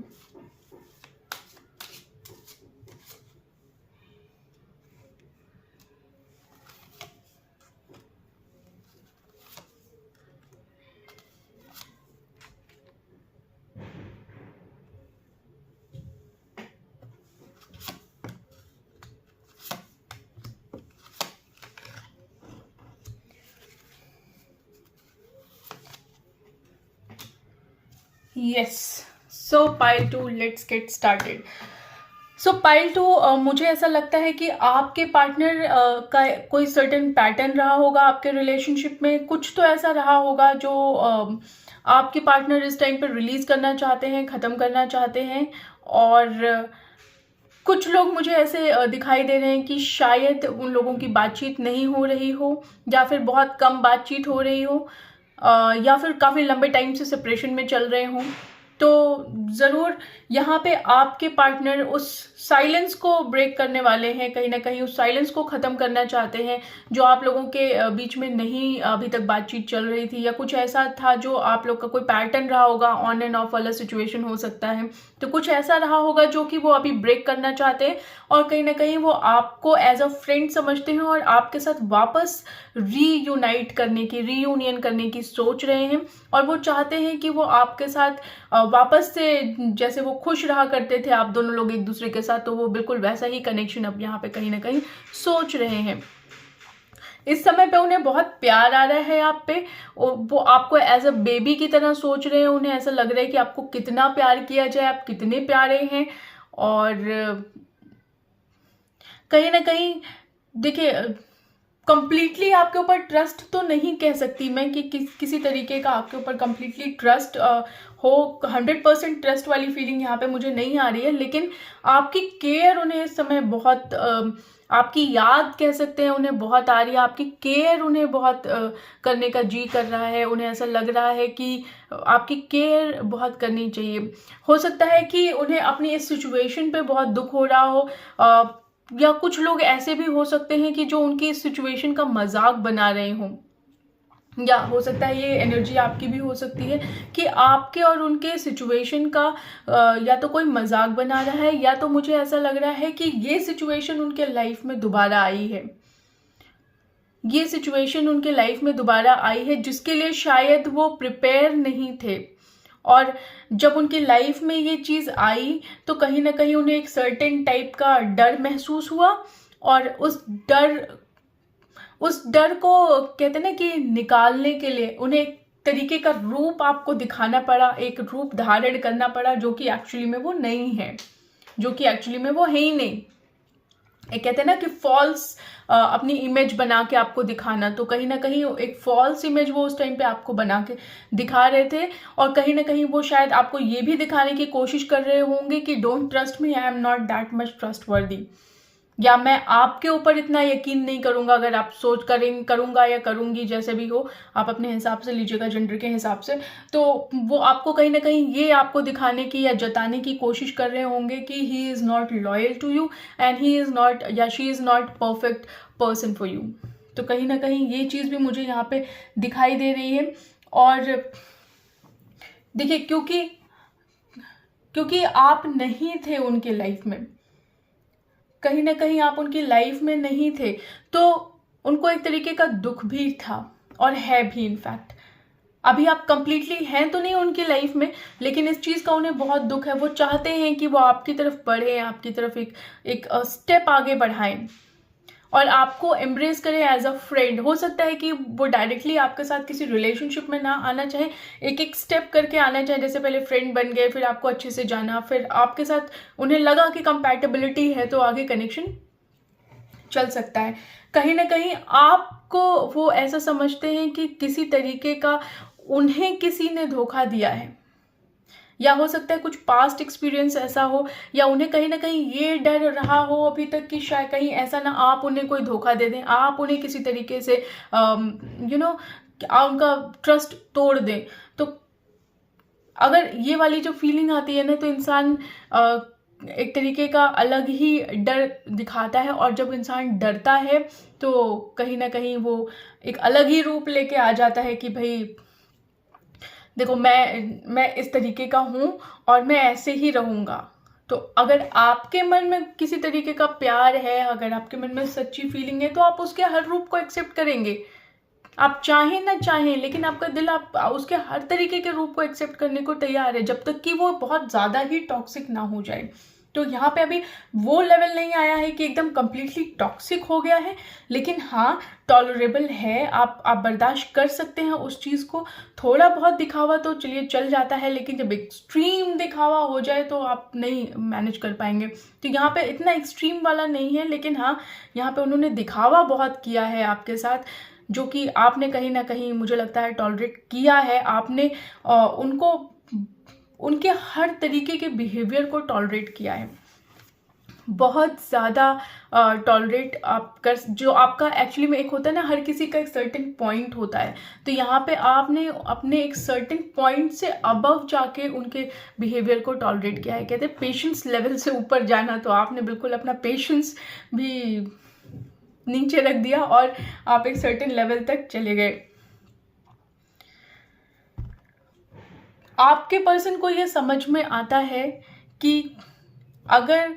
[SPEAKER 1] Yes, so pile 2 let's get started. So pile 2 मुझे ऐसा लगता है कि आपके पार्टनर का कोई सर्टेन पैटर्न रहा होगा आपके रिलेशनशिप में। कुछ तो ऐसा रहा होगा जो आपके पार्टनर इस टाइम पर रिलीज करना चाहते हैं, ख़त्म करना चाहते हैं। और कुछ लोग मुझे ऐसे दिखाई दे रहे हैं कि शायद उन लोगों की बातचीत नहीं हो रही हो, या फिर बहुत कम बातचीत हो रही हो, या फिर काफ़ी लंबे टाइम से सेपरेशन में चल रहे हों। तो ज़रूर यहाँ पे आपके पार्टनर उस साइलेंस को ब्रेक करने वाले हैं, कहीं ना कहीं उस साइलेंस को ख़त्म करना चाहते हैं जो आप लोगों के बीच में नहीं अभी तक बातचीत चल रही थी, या कुछ ऐसा था जो आप लोग का कोई पैटर्न रहा होगा, ऑन एंड ऑफ वाला सिचुएशन हो सकता है। तो कुछ ऐसा रहा होगा जो कि वो अभी ब्रेक करना चाहते हैं, और कहीं ना कहीं वो आपको एज अ फ्रेंड समझते हैं और आपके साथ वापस रीयूनाइट करने की, रीयूनियन करने की सोच रहे हैं। और वो चाहते हैं कि वो आपके साथ वापस से जैसे वो खुश रहा करते थे आप दोनों लोग एक दूसरे के साथ, तो वो बिल्कुल वैसा ही कनेक्शन अब यहाँ पे कहीं ना कहीं सोच रहे हैं। इस समय पे उन्हें बहुत प्यार आ रहा है आप पे, वो आपको एज अ बेबी की तरह सोच रहे हैं। उन्हें ऐसा लग रहा है कि आपको कितना प्यार किया जाए, आप कितने प्यारे हैं। और कहीं ना कहीं देखिए, कंप्लीटली आपके ऊपर ट्रस्ट तो नहीं कह सकती मैं कि किसी तरीके का आपके ऊपर कंप्लीटली ट्रस्ट हो, 100% ट्रस्ट वाली फीलिंग यहाँ पे मुझे नहीं आ रही है, लेकिन आपकी केयर उन्हें इस समय बहुत आपकी याद कह सकते हैं उन्हें बहुत आ रही है, आपकी केयर उन्हें बहुत करने का जी कर रहा है, उन्हें ऐसा लग रहा है कि आपकी केयर बहुत करनी चाहिए। हो सकता है कि उन्हें अपनी इस सिचुएशन पे बहुत दुख हो रहा हो, या कुछ लोग ऐसे भी हो सकते हैं कि जो उनकी इस सिचुएशन का मजाक बना रहे हों, या हो सकता है ये एनर्जी आपकी भी हो सकती है कि आपके और उनके सिचुएशन का या तो कोई मजाक बना रहा है, या तो मुझे ऐसा लग रहा है कि ये सिचुएशन उनके लाइफ में दोबारा आई है, ये सिचुएशन उनके लाइफ में दोबारा आई है जिसके लिए शायद वो प्रिपेयर नहीं थे। और जब उनकी लाइफ में ये चीज़ आई तो कहीं ना कहीं उन्हें एक सर्टेन टाइप का डर महसूस हुआ, और उस डर को कहते ना कि निकालने के लिए उन्हें एक तरीके का रूप आपको दिखाना पड़ा, एक रूप धारण करना पड़ा जो कि एक्चुअली में वो नहीं है, जो कि एक्चुअली में वो है ही नहीं। एक कहते हैं ना कि फॉल्स अपनी इमेज बना के आपको दिखाना, तो कहीं ना कहीं एक फॉल्स इमेज वो उस टाइम पे आपको बना के दिखा रहे थे, और कहीं ना कहीं वो शायद आपको ये भी दिखाने की कोशिश कर रहे होंगे कि don't trust me, I am not that much trustworthy, या मैं आपके ऊपर इतना यकीन नहीं करूंगा, अगर आप सोच करूंगा या करूंगी, जैसे भी हो आप अपने हिसाब से लीजिएगा, जेंडर के हिसाब से, तो वो आपको कहीं ना कहीं ये आपको दिखाने की या जताने की कोशिश कर रहे होंगे कि he is not loyal to you and he is not या she is not perfect person for you. तो कहीं ना कहीं ये चीज़ भी मुझे यहाँ पे दिखाई दे रही है। और देखिए, क्योंकि आप नहीं थे उनके लाइफ में, कहीं ना कहीं आप उनकी लाइफ में नहीं थे, तो उनको एक तरीके का दुख भी था और है भी। इनफैक्ट अभी आप कंप्लीटली हैं तो नहीं उनकी लाइफ में, लेकिन इस चीज़ का उन्हें बहुत दुख है। वो चाहते हैं कि वो आपकी तरफ बढ़े, आपकी तरफ एक स्टेप आगे बढ़ाएं और आपको एम्ब्रेस करें एज अ फ्रेंड। हो सकता है कि वो डायरेक्टली आपके साथ किसी रिलेशनशिप में ना आना चाहे, एक एक स्टेप करके आना चाहे, जैसे पहले फ्रेंड बन गए, फिर आपको अच्छे से जाना, फिर आपके साथ उन्हें लगा कि कंपैटिबिलिटी है तो आगे कनेक्शन चल सकता है। कहीं ना कहीं आपको वो ऐसा समझते हैं कि किसी तरीके का उन्हें किसी ने धोखा दिया है, या हो सकता है कुछ पास्ट एक्सपीरियंस ऐसा हो, या उन्हें कहीं ना कहीं ये डर रहा हो अभी तक कि शायद कहीं ऐसा ना आप उन्हें कोई धोखा दे दें, आप उन्हें किसी तरीके से उनका ट्रस्ट तोड़ दें। तो अगर ये वाली जो फीलिंग आती है ना, तो इंसान एक तरीके का अलग ही डर दिखाता है, और जब इंसान डरता है तो कहीं ना कहीं वो एक अलग ही रूप लेके आ जाता है कि भाई देखो, मैं इस तरीके का हूँ और मैं ऐसे ही रहूँगा। तो अगर आपके मन में किसी तरीके का प्यार है, अगर आपके मन में सच्ची फीलिंग है, तो आप उसके हर रूप को एक्सेप्ट करेंगे, आप चाहें ना चाहें, लेकिन आपका दिल आप उसके हर तरीके के रूप को एक्सेप्ट करने को तैयार है, जब तक कि वो बहुत ज़्यादा ही टॉक्सिक ना हो जाए। तो यहाँ पे अभी वो लेवल नहीं आया है कि एकदम कंप्लीटली टॉक्सिक हो गया है, लेकिन हाँ टॉलरेबल है, आप बर्दाश्त कर सकते हैं उस चीज़ को। थोड़ा बहुत दिखावा तो चलिए चल जाता है, लेकिन जब एक्सट्रीम दिखावा हो जाए तो आप नहीं मैनेज कर पाएंगे। तो यहाँ पे इतना एक्सट्रीम वाला नहीं है, लेकिन हाँ यहाँ पे उन्होंने दिखावा बहुत किया है आपके साथ, जो कि आपने कहीं ना कहीं मुझे लगता है टॉलरेट किया है। आपने उनको उनके हर तरीके के बिहेवियर को टॉलरेट किया है, बहुत ज़्यादा टॉलरेट आप कर, जो आपका एक्चुअली में एक होता है ना, हर किसी का एक सर्टेन पॉइंट होता है, तो यहाँ पे आपने अपने एक सर्टेन पॉइंट से अबव जाके उनके बिहेवियर को टॉलरेट किया है। कहते हैं पेशेंस लेवल से ऊपर जाना, तो आपने बिल्कुल अपना पेशेंस भी नीचे रख दिया और आप एक सर्टेन लेवल तक चले गए। आपके पर्सन को ये समझ में आता है कि अगर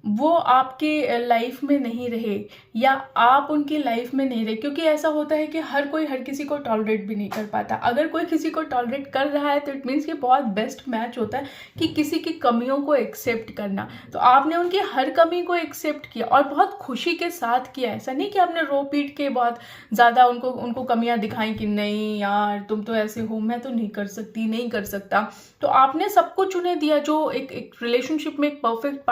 [SPEAKER 1] वो आपके लाइफ में नहीं रहे, या आप उनकी लाइफ में नहीं रहे। क्योंकि ऐसा होता है कि हर कोई हर किसी को टॉलरेट भी नहीं कर पाता। अगर कोई किसी को टॉलरेट कर रहा है तो इट मीन्स कि बहुत बेस्ट मैच होता है कि किसी की कमियों को एक्सेप्ट करना। तो आपने उनकी हर कमी को एक्सेप्ट किया और बहुत खुशी के साथ किया। ऐसा नहीं कि आपने रो पीट के बहुत ज़्यादा उनको कमियां दिखाई कि नहीं यार तुम तो ऐसे हो, मैं तो नहीं कर सकती, नहीं कर सकता। तो आपने सब कुछ उन्हें दिया जो एक रिलेशनशिप में एक परफेक्ट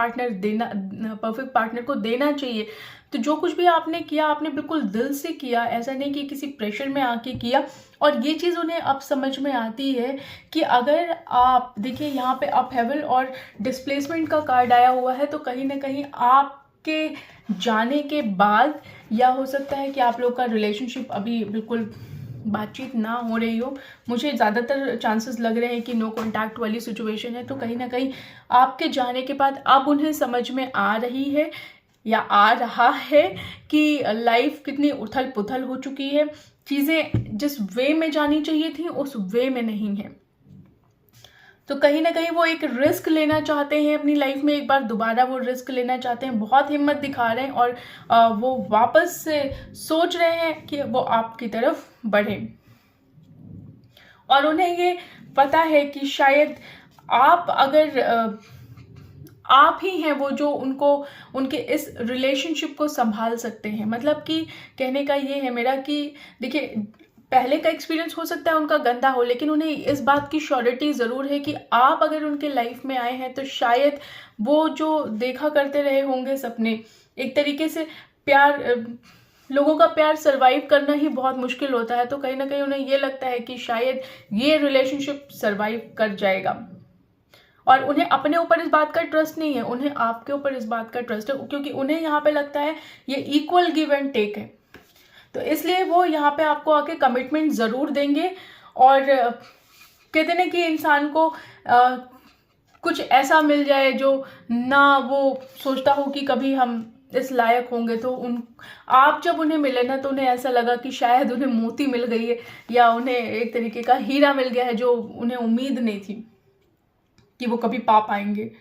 [SPEAKER 1] पार्टनर को देना चाहिए। तो जो कुछ भी आपने किया आपने बिल्कुल दिल से किया, ऐसा नहीं कि किसी प्रेशर में आके किया। और ये चीज़ उन्हें अब समझ में आती है कि अगर आप देखिए यहाँ पे अप हेवन और डिस्प्लेसमेंट का कार्ड आया हुआ है, तो कहीं ना कहीं आपके जाने के बाद या हो सकता है कि आप लोग का रिलेशनशिप अभी बिल्कुल बातचीत ना हो रही हो। मुझे ज़्यादातर चांसेस लग रहे हैं कि नो कॉन्टैक्ट वाली सिचुएशन है। तो कहीं ना कहीं आपके जाने के बाद अब उन्हें समझ में आ रही है या आ रहा है कि लाइफ कितनी उथल पुथल हो चुकी है, चीज़ें जिस वे में जानी चाहिए थी उस वे में नहीं है। तो कहीं ना कहीं वो एक रिस्क लेना चाहते हैं अपनी लाइफ में, एक बार दोबारा वो रिस्क लेना चाहते हैं, बहुत हिम्मत दिखा रहे हैं और वो वापस से सोच रहे हैं कि वो आपकी तरफ बढ़े। और उन्हें ये पता है कि शायद आप अगर आप ही हैं वो जो उनके इस रिलेशनशिप को संभाल सकते हैं। मतलब कि कहने का ये है मेरा कि देखिए पहले का एक्सपीरियंस हो सकता है उनका गंदा हो, लेकिन उन्हें इस बात की श्योरिटी ज़रूर है कि आप अगर उनके लाइफ में आए हैं तो शायद वो जो देखा करते रहे होंगे सपने, एक तरीके से प्यार, लोगों का प्यार सरवाइव करना ही बहुत मुश्किल होता है। तो कहीं ना कहीं उन्हें ये लगता है कि शायद ये रिलेशनशिप सरवाइव कर जाएगा। और उन्हें अपने ऊपर इस बात का ट्रस्ट नहीं है, उन्हें आपके ऊपर इस बात का ट्रस्ट है, क्योंकि उन्हें यहाँ पे लगता है ये इक्वल गिव एंड टेक है। तो इसलिए वो यहाँ पे आपको आके कमिटमेंट ज़रूर देंगे। और कहते ना कि इंसान को कुछ ऐसा मिल जाए जो ना वो सोचता हो कि कभी हम इस लायक होंगे, तो आप जब उन्हें मिले ना तो उन्हें ऐसा लगा कि शायद उन्हें मोती मिल गई है या उन्हें एक तरीके का हीरा मिल गया है जो उन्हें उम्मीद नहीं थी कि वो कभी पा पाएंगे।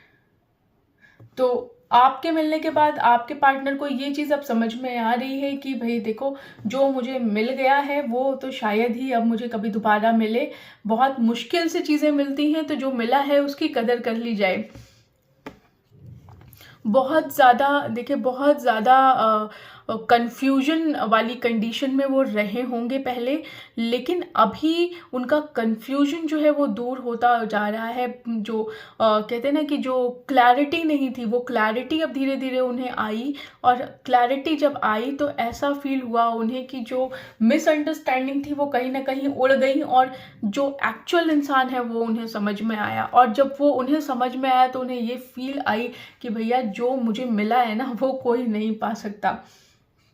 [SPEAKER 1] तो आपके मिलने के बाद आपके पार्टनर को ये चीज़ अब समझ में आ रही है कि भाई देखो जो मुझे मिल गया है वो तो शायद ही अब मुझे कभी दोबारा मिले। बहुत मुश्किल से चीज़ें मिलती हैं, तो जो मिला है उसकी कदर कर ली जाए। बहुत ज़्यादा देखिए बहुत ज़्यादा कन्फ्यूजन वाली कंडीशन में वो रहे होंगे पहले, लेकिन अभी उनका कन्फ्यूजन जो है वो दूर होता जा रहा है। जो कहते हैं ना कि जो क्लैरिटी नहीं थी वो क्लैरिटी अब धीरे धीरे उन्हें आई। और क्लैरिटी जब आई तो ऐसा फील हुआ उन्हें कि जो मिसअंडरस्टैंडिंग थी वो कहीं ना कहीं उड़ गई और जो एक्चुअल इंसान है वो उन्हें समझ में आया। और जब वो उन्हें समझ में आया तो उन्हें ये फील आई कि भैया जो मुझे मिला है ना वो कोई नहीं पा सकता,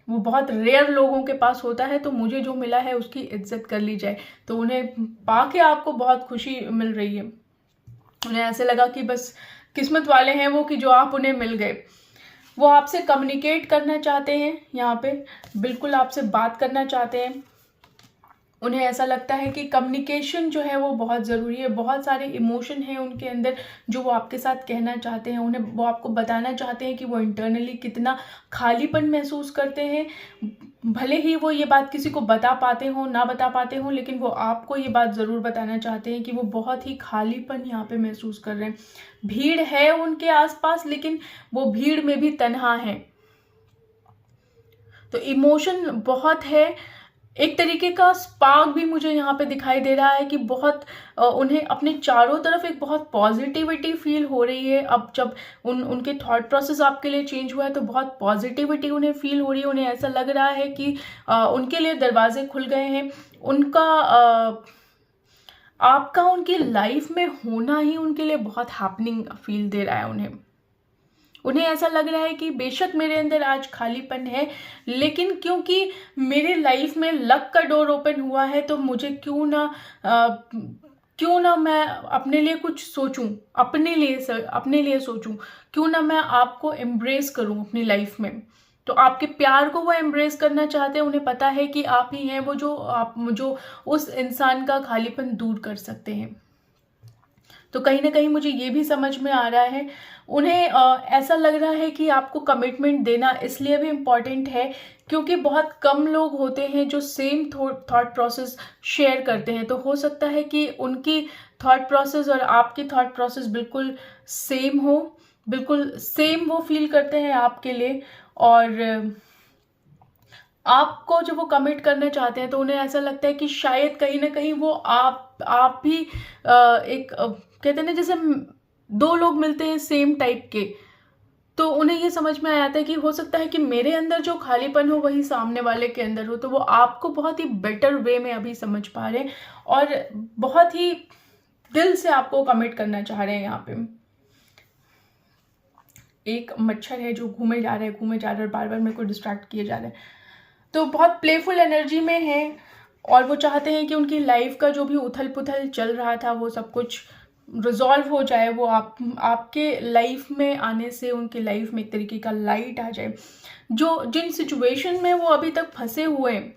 [SPEAKER 1] वो बहुत रेयर लोगों के पास होता है, तो मुझे जो मिला है उसकी इज्जत कर ली जाए। तो उन्हें पाके आपको बहुत खुशी मिल रही है। उन्हें ऐसे लगा कि बस किस्मत वाले हैं वो कि जो आप उन्हें मिल गए। वो आपसे कम्युनिकेट करना चाहते हैं, यहाँ पे बिल्कुल आपसे बात करना चाहते हैं। उन्हें ऐसा लगता है कि कम्युनिकेशन जो है वो बहुत ज़रूरी है। बहुत सारे इमोशन हैं उनके अंदर जो वो आपके साथ कहना चाहते हैं। उन्हें वो आपको बताना चाहते हैं कि वो इंटरनली कितना खालीपन महसूस करते हैं। भले ही वो ये बात किसी को बता पाते हों ना बता पाते हों, लेकिन वो आपको ये बात ज़रूर बताना चाहते हैं कि वो बहुत ही खालीपन यहाँ पे महसूस कर रहे हैं। भीड़ है उनके आसपास लेकिन वो भीड़ में भी तन्हा है। तो इमोशन बहुत है। एक तरीके का स्पार्क भी मुझे यहाँ पे दिखाई दे रहा है कि बहुत उन्हें अपने चारों तरफ एक बहुत पॉजिटिविटी फील हो रही है। अब जब उनके थॉट प्रोसेस आपके लिए चेंज हुआ है तो बहुत पॉजिटिविटी उन्हें फील हो रही है। उन्हें ऐसा लग रहा है कि उनके लिए दरवाजे खुल गए हैं। उनका आपका उनकी लाइफ में होना ही उनके लिए बहुत हैपनिंग फील दे रहा है। उन्हें ऐसा लग रहा है कि बेशक मेरे अंदर आज खालीपन है, लेकिन क्योंकि मेरे लाइफ में लक का डोर ओपन हुआ है तो मुझे क्यों ना मैं अपने लिए कुछ सोचूं, अपने लिए सोचूं, क्यों ना मैं आपको एम्ब्रेस करूं अपनी लाइफ में। तो आपके प्यार को वो एम्ब्रेस करना चाहते हैं। उन्हें पता है कि आप ही हैं वो जो उस इंसान का खालीपन दूर कर सकते हैं। तो कहीं ना कहीं मुझे ये भी समझ में आ रहा है, उन्हें ऐसा लग रहा है कि आपको कमिटमेंट देना इसलिए भी इम्पॉर्टेंट है क्योंकि बहुत कम लोग होते हैं जो सेम थॉट प्रोसेस शेयर करते हैं। तो हो सकता है कि उनकी थॉट प्रोसेस और आपकी थॉट प्रोसेस बिल्कुल सेम हो, बिल्कुल सेम वो फील करते हैं आपके लिए, और आपको जब वो कमिट करना चाहते हैं तो उन्हें ऐसा लगता है कि शायद कहीं ना कहीं वो आप भी एक कहते हैं ना, जैसे दो लोग मिलते हैं सेम टाइप के, तो उन्हें ये समझ में आ जाता है कि हो सकता है कि मेरे अंदर जो खालीपन हो वही सामने वाले के अंदर हो। तो वो आपको बहुत ही बेटर वे में अभी समझ पा रहे हैं और बहुत ही दिल से आपको कमिट करना चाह रहे हैं। यहाँ पे एक मच्छर है जो घूमे जा रहा है और बार बार मेरे को डिस्ट्रैक्ट किए जा रहे हैं। तो बहुत प्लेफुल एनर्जी में है और वो चाहते हैं कि उनकी लाइफ का जो भी उथल पुथल चल रहा था वो सब कुछ रिजॉल्व हो जाए। वो आपके लाइफ में आने से उनकी लाइफ में एक तरीके का लाइट आ जाए। जिन सिचुएशन में वो अभी तक फंसे हुए हैं,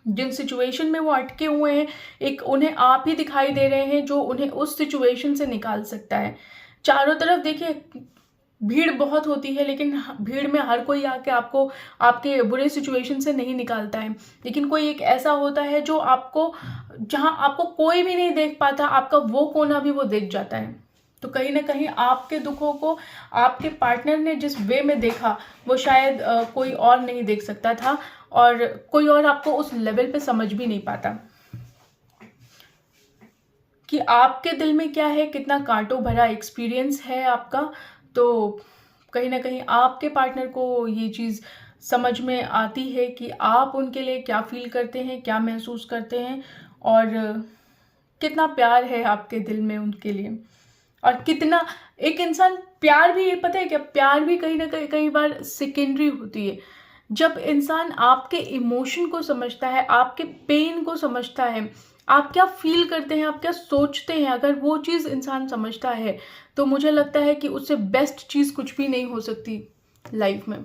[SPEAKER 1] जिन सिचुएशन में वो अटके हुए हैं, एक उन्हें आप ही दिखाई दे रहे हैं जो उन्हें उस सिचुएशन से निकाल सकता है। चारों तरफ देखिए भीड़ बहुत होती है, लेकिन भीड़ में हर कोई आके आपको आपके बुरे सिचुएशन से नहीं निकालता है, लेकिन कोई एक ऐसा होता है जो आपको, जहां आपको कोई भी नहीं देख पाता, आपका वो कोना भी वो देख जाता है। तो कहीं ना कहीं आपके दुखों को आपके पार्टनर ने जिस वे में देखा वो शायद कोई और नहीं देख सकता था, और कोई और आपको उस लेवल पे समझ भी नहीं पाता कि आपके दिल में क्या है, कितना कांटों भरा एक्सपीरियंस है आपका। तो कहीं ना कहीं आपके पार्टनर को ये चीज़ समझ में आती है कि आप उनके लिए क्या फील करते हैं, क्या महसूस करते हैं, और कितना प्यार है आपके दिल में उनके लिए। और कितना एक इंसान प्यार भी, पता है क्या, प्यार भी कहीं ना कहीं कई बार सेकेंडरी होती है। जब इंसान आपके इमोशन को समझता है, आपके पेन को समझता है, आप क्या फील करते हैं, आप क्या सोचते हैं, अगर वो चीज़ इंसान समझता है तो मुझे लगता है कि उससे बेस्ट चीज़ कुछ भी नहीं हो सकती लाइफ में।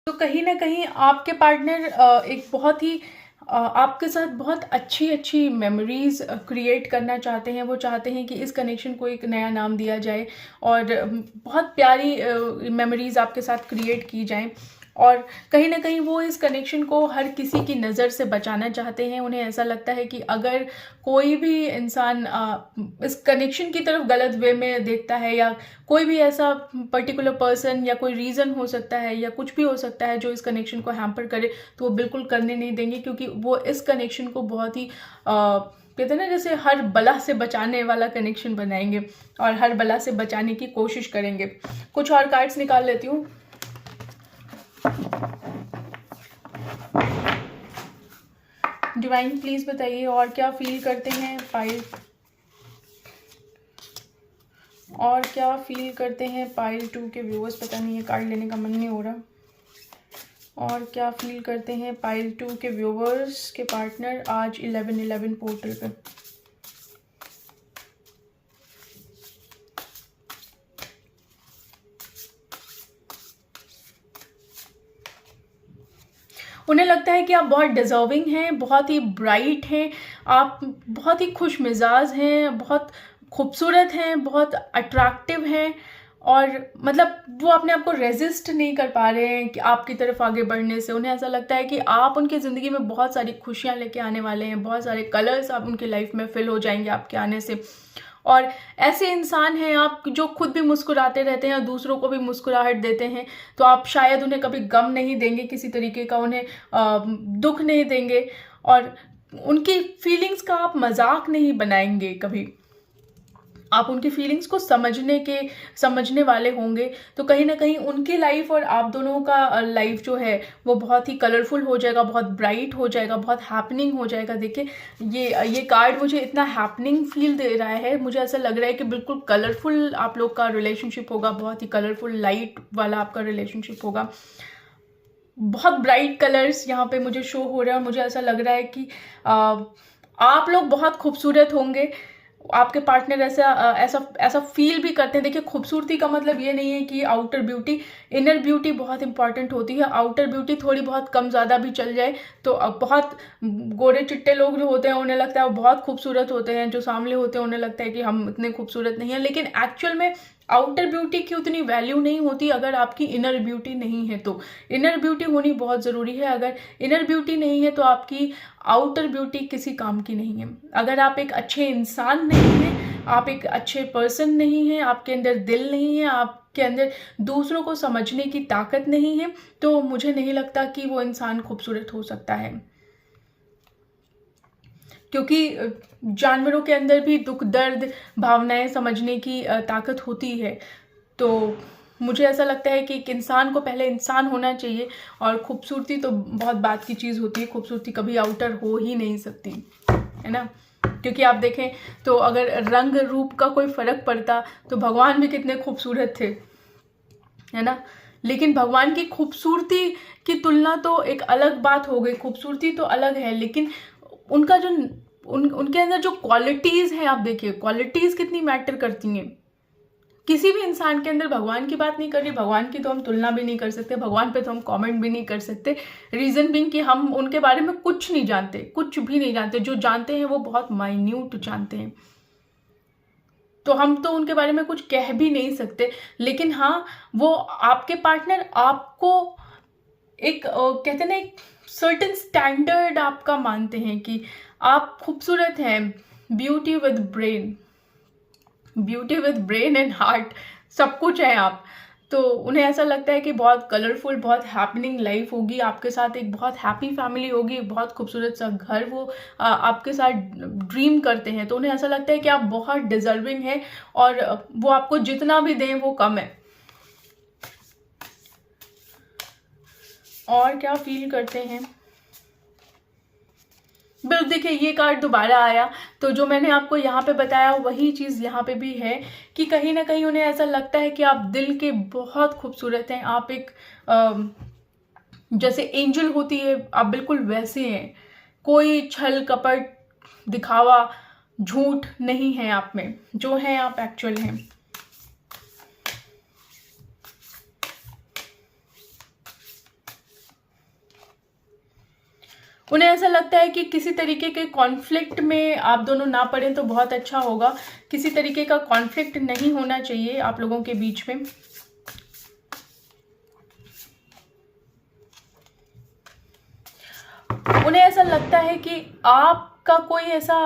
[SPEAKER 1] तो कहीं ना कहीं आपके पार्टनर एक बहुत ही आपके साथ बहुत अच्छी अच्छी मेमोरीज क्रिएट करना चाहते हैं। वो चाहते हैं कि इस कनेक्शन को एक नया नाम दिया जाए और बहुत प्यारी मेमोरीज आपके साथ क्रिएट की जाएं, और कहीं ना कहीं वो इस कनेक्शन को हर किसी की नज़र से बचाना चाहते हैं। उन्हें ऐसा लगता है कि अगर कोई भी इंसान इस कनेक्शन की तरफ गलत वे में देखता है, या कोई भी ऐसा पर्टिकुलर पर्सन या कोई रीज़न हो सकता है या कुछ भी हो सकता है जो इस कनेक्शन को हैम्पर करे, तो वो बिल्कुल करने नहीं देंगे, क्योंकि वो इस कनेक्शन को बहुत ही कहते हैं ना, जैसे हर बला से बचाने वाला कनेक्शन बनाएंगे और हर बला से बचाने की कोशिश करेंगे। कुछ और कार्ड्स निकाल लेती हूँ। डिवाइन प्लीज बताइए और क्या फील करते हैं पाइल, और क्या फील करते हैं पाइल 2 के व्यूअर्स। पता नहीं, ये कार्ड लेने का मन नहीं हो रहा। और क्या फील करते हैं पाइल 2 के व्यूअर्स के पार्टनर आज 11/11 पोर्टल पे। उन्हें लगता है कि आप बहुत डिजर्विंग हैं, बहुत ही ब्राइट हैं, आप बहुत ही खुश मिजाज हैं, बहुत खूबसूरत हैं, बहुत अट्रैक्टिव हैं, और मतलब वो अपने आप को रेजिस्ट नहीं कर पा रहे हैं कि आपकी तरफ आगे बढ़ने से। उन्हें ऐसा लगता है कि आप उनकी ज़िंदगी में बहुत सारी खुशियाँ लेके आने वाले हैं, बहुत सारे कलर्स आप उनकी लाइफ में फिल हो जाएंगे आपके आने से। और ऐसे इंसान हैं आप जो खुद भी मुस्कुराते रहते हैं और दूसरों को भी मुस्कुराहट देते हैं। तो आप शायद उन्हें कभी गम नहीं देंगे किसी तरीके का, उन्हें दुख नहीं देंगे, और उनकी फीलिंग्स का आप मजाक नहीं बनाएंगे कभी। आप उनकी फीलिंग्स को समझने वाले होंगे। तो कहीं ना कहीं उनकी लाइफ और आप दोनों का लाइफ जो है वो बहुत ही कलरफुल हो जाएगा, बहुत ब्राइट हो जाएगा, बहुत हैपनिंग हो जाएगा। देखिए ये कार्ड मुझे इतना हैपनिंग फील दे रहा है, मुझे ऐसा लग रहा है कि बिल्कुल कलरफुल आप लोग का रिलेशनशिप होगा, बहुत ही कलरफुल लाइट वाला आपका रिलेशनशिप होगा। बहुत ब्राइट कलर्स यहाँ पे मुझे शो हो रहा है, और मुझे ऐसा लग रहा है कि आप लोग बहुत खूबसूरत होंगे, आपके पार्टनर ऐसा फील भी करते हैं। देखिए, खूबसूरती का मतलब ये नहीं है कि आउटर ब्यूटी, इनर ब्यूटी बहुत इंपॉर्टेंट होती है। आउटर ब्यूटी थोड़ी बहुत कम ज़्यादा भी चल जाए तो अब बहुत गोरे चिट्टे लोग जो होते हैं उन्हें लगता है वो बहुत खूबसूरत होते हैं, जो सामने होते हैं उन्हें लगता है कि हम इतने खूबसूरत नहीं हैं, लेकिन एक्चुअल में आउटर ब्यूटी की उतनी वैल्यू नहीं होती अगर आपकी इनर ब्यूटी नहीं है तो। इनर ब्यूटी होनी बहुत ज़रूरी है। अगर इनर ब्यूटी नहीं है तो आपकी आउटर ब्यूटी किसी काम की नहीं है। अगर आप एक अच्छे इंसान नहीं हैं, आप एक अच्छे पर्सन नहीं हैं, आपके अंदर दिल नहीं है, आपके अंदर दूसरों को समझने की ताकत नहीं है, तो मुझे नहीं लगता कि वो इंसान खूबसूरत हो सकता है। क्योंकि जानवरों के अंदर भी दुख दर्द भावनाएं समझने की ताकत होती है। तो मुझे ऐसा लगता है कि एक इंसान को पहले इंसान होना चाहिए, और खूबसूरती तो बहुत बात की चीज़ होती है। खूबसूरती कभी आउटर हो ही नहीं सकती, है ना। क्योंकि आप देखें तो अगर रंग रूप का कोई फ़र्क पड़ता तो भगवान भी कितने खूबसूरत थे, है ना। लेकिन भगवान की खूबसूरती की तुलना तो एक अलग बात हो गई। खूबसूरती तो अलग है, लेकिन उनका जो उनके अंदर जो क्वालिटीज़ हैं, आप देखिए क्वालिटीज़ कितनी मैटर करती हैं। किसी भी इंसान के अंदर, भगवान की बात नहीं कर रही, भगवान की तो हम तुलना भी नहीं कर सकते, भगवान पे तो हम कमेंट भी नहीं कर सकते। रीज़न बीइंग कि हम उनके बारे में कुछ नहीं जानते, कुछ भी नहीं जानते। जो जानते हैं वो बहुत माइन्यूट जानते हैं, तो हम तो उनके बारे में कुछ कह भी नहीं सकते। लेकिन हाँ, वो आपके पार्टनर आपको एक कहते हैं ना, एक सर्टेन स्टैंडर्ड आपका मानते हैं कि आप खूबसूरत हैं। Beauty with brain, beauty with brain and heart, सब कुछ है आप। तो उन्हें ऐसा लगता है कि बहुत कलरफुल, बहुत हैपनिंग लाइफ होगी आपके साथ, एक बहुत हैप्पी फैमिली होगी, एक बहुत खूबसूरत सा घर वो आपके साथ ड्रीम करते हैं। तो उन्हें ऐसा लगता है कि आप बहुत डिजर्विंग हैं, और वो आपको जितना भी दें वो कम है। और क्या फील करते हैं? बिल्कुल, देखिए ये कार्ड दोबारा आया, तो जो मैंने आपको यहाँ पे बताया वही चीज़ यहाँ पे भी है कि कहीं ना कहीं उन्हें ऐसा लगता है कि आप दिल के बहुत खूबसूरत हैं। आप एक जैसे एंजल होती है, आप बिल्कुल वैसे हैं। कोई छल कपट दिखावा झूठ नहीं है आप में, जो है आप एक्चुअल हैं। उन्हें ऐसा लगता है कि किसी तरीके के कॉन्फ्लिक्ट में आप दोनों ना पड़ें तो बहुत अच्छा होगा। किसी तरीके का कॉन्फ्लिक्ट नहीं होना चाहिए आप लोगों के बीच में। उन्हें ऐसा लगता है कि आपका कोई ऐसा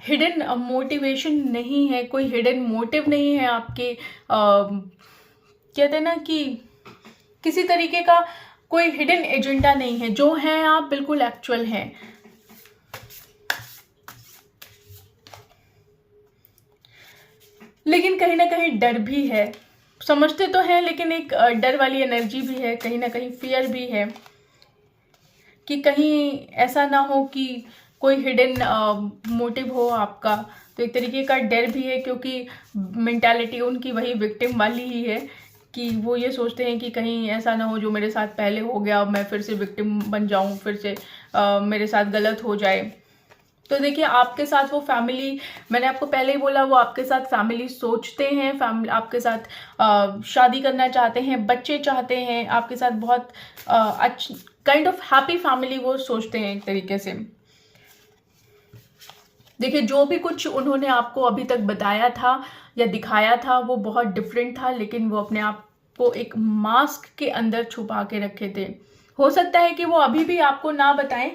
[SPEAKER 1] हिडन मोटिवेशन नहीं है, कोई हिडन मोटिव नहीं है आपके। कहते हैं ना कि किसी तरीके का कोई हिडन एजेंडा नहीं है, जो हैं आप बिल्कुल एक्चुअल हैं। लेकिन कहीं ना कहीं डर भी है, समझते तो हैं लेकिन एक डर वाली एनर्जी भी है, कहीं ना कहीं फियर भी है कि कहीं ऐसा ना हो कि कोई हिडन मोटिव हो आपका। तो एक तरीके का डर भी है, क्योंकि मेंटालिटी उनकी वही विक्टिम वाली ही है कि वो ये सोचते हैं कि कहीं ऐसा ना हो जो मेरे साथ पहले हो गया, मैं फिर से विक्टिम बन जाऊं, फिर से मेरे साथ गलत हो जाए। तो देखिए आपके साथ वो फैमिली, मैंने आपको पहले ही बोला, वो आपके साथ फैमिली सोचते हैं, फैमिली आपके साथ शादी करना चाहते हैं, बच्चे चाहते हैं आपके साथ, बहुत अच्छी काइंड ऑफ हैप्पी फैमिली वो सोचते हैं एक तरीके से। देखिए जो भी कुछ उन्होंने आपको अभी तक बताया था या दिखाया था वो बहुत डिफरेंट था, लेकिन वो अपने आप को एक मास्क के अंदर छुपा के रखे थे। हो सकता है कि वो अभी भी आपको ना बताएं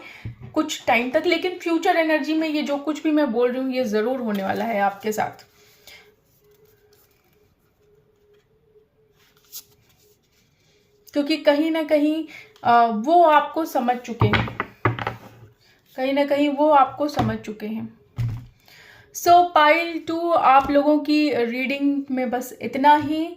[SPEAKER 1] कुछ टाइम तक, लेकिन फ्यूचर एनर्जी में ये जो कुछ भी मैं बोल रही हूँ ये ज़रूर होने वाला है आपके साथ। क्योंकि कहीं ना कहीं वो आपको समझ चुके हैं, कहीं ना कहीं वो आपको समझ चुके हैं। सो पाइल 2 आप लोगों की रीडिंग में बस इतना ही।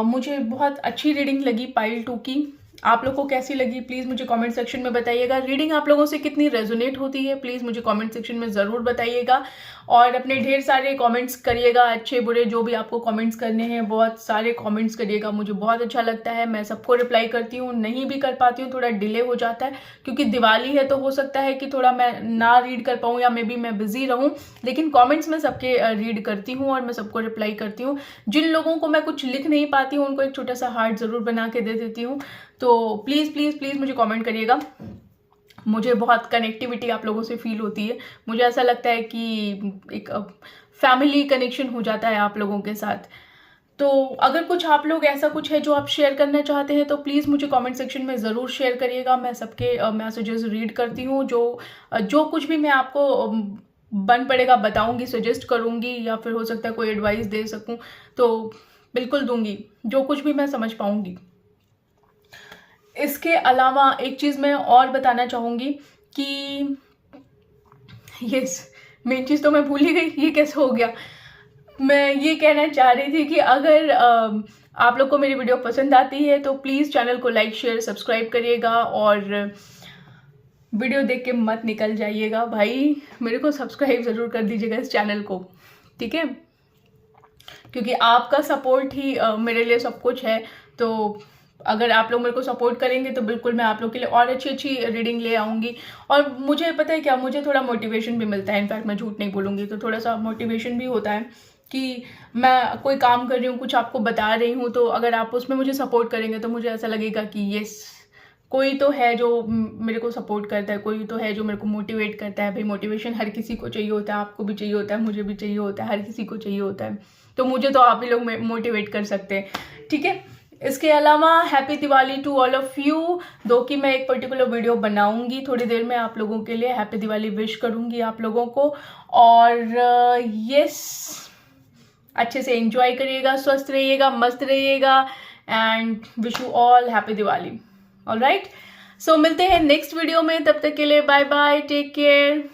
[SPEAKER 1] मुझे बहुत अच्छी रीडिंग लगी पाइल 2 की। आप लोग को कैसी लगी प्लीज़ मुझे कमेंट सेक्शन में बताइएगा। रीडिंग आप लोगों से कितनी रेजोनेट होती है प्लीज़ मुझे कमेंट सेक्शन में ज़रूर बताइएगा। और अपने ढेर सारे कमेंट्स करिएगा, अच्छे बुरे जो भी आपको कमेंट्स करने हैं बहुत सारे कमेंट्स करिएगा, मुझे बहुत अच्छा लगता है। मैं सबको रिप्लाई करती हूँ, नहीं भी कर पाती हूँ, थोड़ा डिले हो जाता है क्योंकि दिवाली है तो हो सकता है कि थोड़ा मैं ना रीड कर पाऊँ या मे बी मैं बिजी रहूँ, लेकिन कॉमेंट्स में सबके रीड करती हूँ और मैं सबको रिप्लाई करती हूँ। जिन लोगों को मैं कुछ लिख नहीं पाती हूँ उनको एक छोटा सा हार्ट ज़रूर बना के दे देती हूँ। तो प्लीज़ प्लीज़ प्लीज़ मुझे कमेंट करिएगा, मुझे बहुत कनेक्टिविटी आप लोगों से फील होती है। मुझे ऐसा लगता है कि एक फैमिली कनेक्शन हो जाता है आप लोगों के साथ। तो अगर कुछ आप लोग ऐसा कुछ है जो आप शेयर करना चाहते हैं तो प्लीज़ मुझे कमेंट सेक्शन में ज़रूर शेयर करिएगा। मैं सबके मैसेजेस रीड करती हूँ, जो कुछ भी मैं आपको बन पड़ेगा बताऊँगी, सजेस्ट करूँगी या फिर हो सकता है कोई एडवाइस दे सकूँ तो बिल्कुल दूँगी, जो कुछ भी मैं समझ पाऊँगी। इसके अलावा एक चीज़ मैं और बताना चाहूँगी कि यस, मेन चीज़ तो मैं भूल ही गई, ये कैसे हो गया। मैं ये कहना चाह रही थी कि अगर आप लोग को मेरी वीडियो पसंद आती है तो प्लीज़ चैनल को लाइक शेयर सब्सक्राइब करिएगा और वीडियो देख के मत निकल जाइएगा भाई, मेरे को सब्सक्राइब ज़रूर कर दीजिएगा इस चैनल को, ठीक है, क्योंकि आपका सपोर्ट ही मेरे लिए सब कुछ है। तो अगर आप लोग मेरे को सपोर्ट करेंगे तो बिल्कुल मैं आप लोग के लिए और अच्छी अच्छी रीडिंग ले आऊँगी। और मुझे पता है क्या, मुझे थोड़ा मोटिवेशन भी मिलता है, इनफैक्ट मैं झूठ नहीं बोलूँगी, तो थोड़ा सा मोटिवेशन भी होता है कि मैं कोई काम कर रही हूँ, कुछ आपको बता रही हूँ, तो अगर आप उसमें मुझे सपोर्ट करेंगे तो मुझे ऐसा लगेगा कि यस, कोई तो है जो मेरे को सपोर्ट करता है, कोई तो है जो मेरे को मोटिवेट करता है। भाई मोटिवेशन हर किसी को चाहिए होता है, आपको भी चाहिए होता है, मुझे भी चाहिए होता है, हर किसी को चाहिए होता है। तो मुझे तो आप ही लोग मोटिवेट कर सकते हैं, ठीक है। इसके अलावा happy Diwali to all of you, दो कि मैं एक पर्टिकुलर वीडियो बनाऊंगी थोड़ी देर में आप लोगों के लिए, हैप्पी दिवाली विश करूंगी आप लोगों को। और यस, अच्छे से एंजॉय करिएगा, स्वस्थ रहिएगा, मस्त रहिएगा and wish you all happy Diwali. Alright, so मिलते हैं नेक्स्ट वीडियो में, तब तक के लिए बाय बाय, टेक केयर।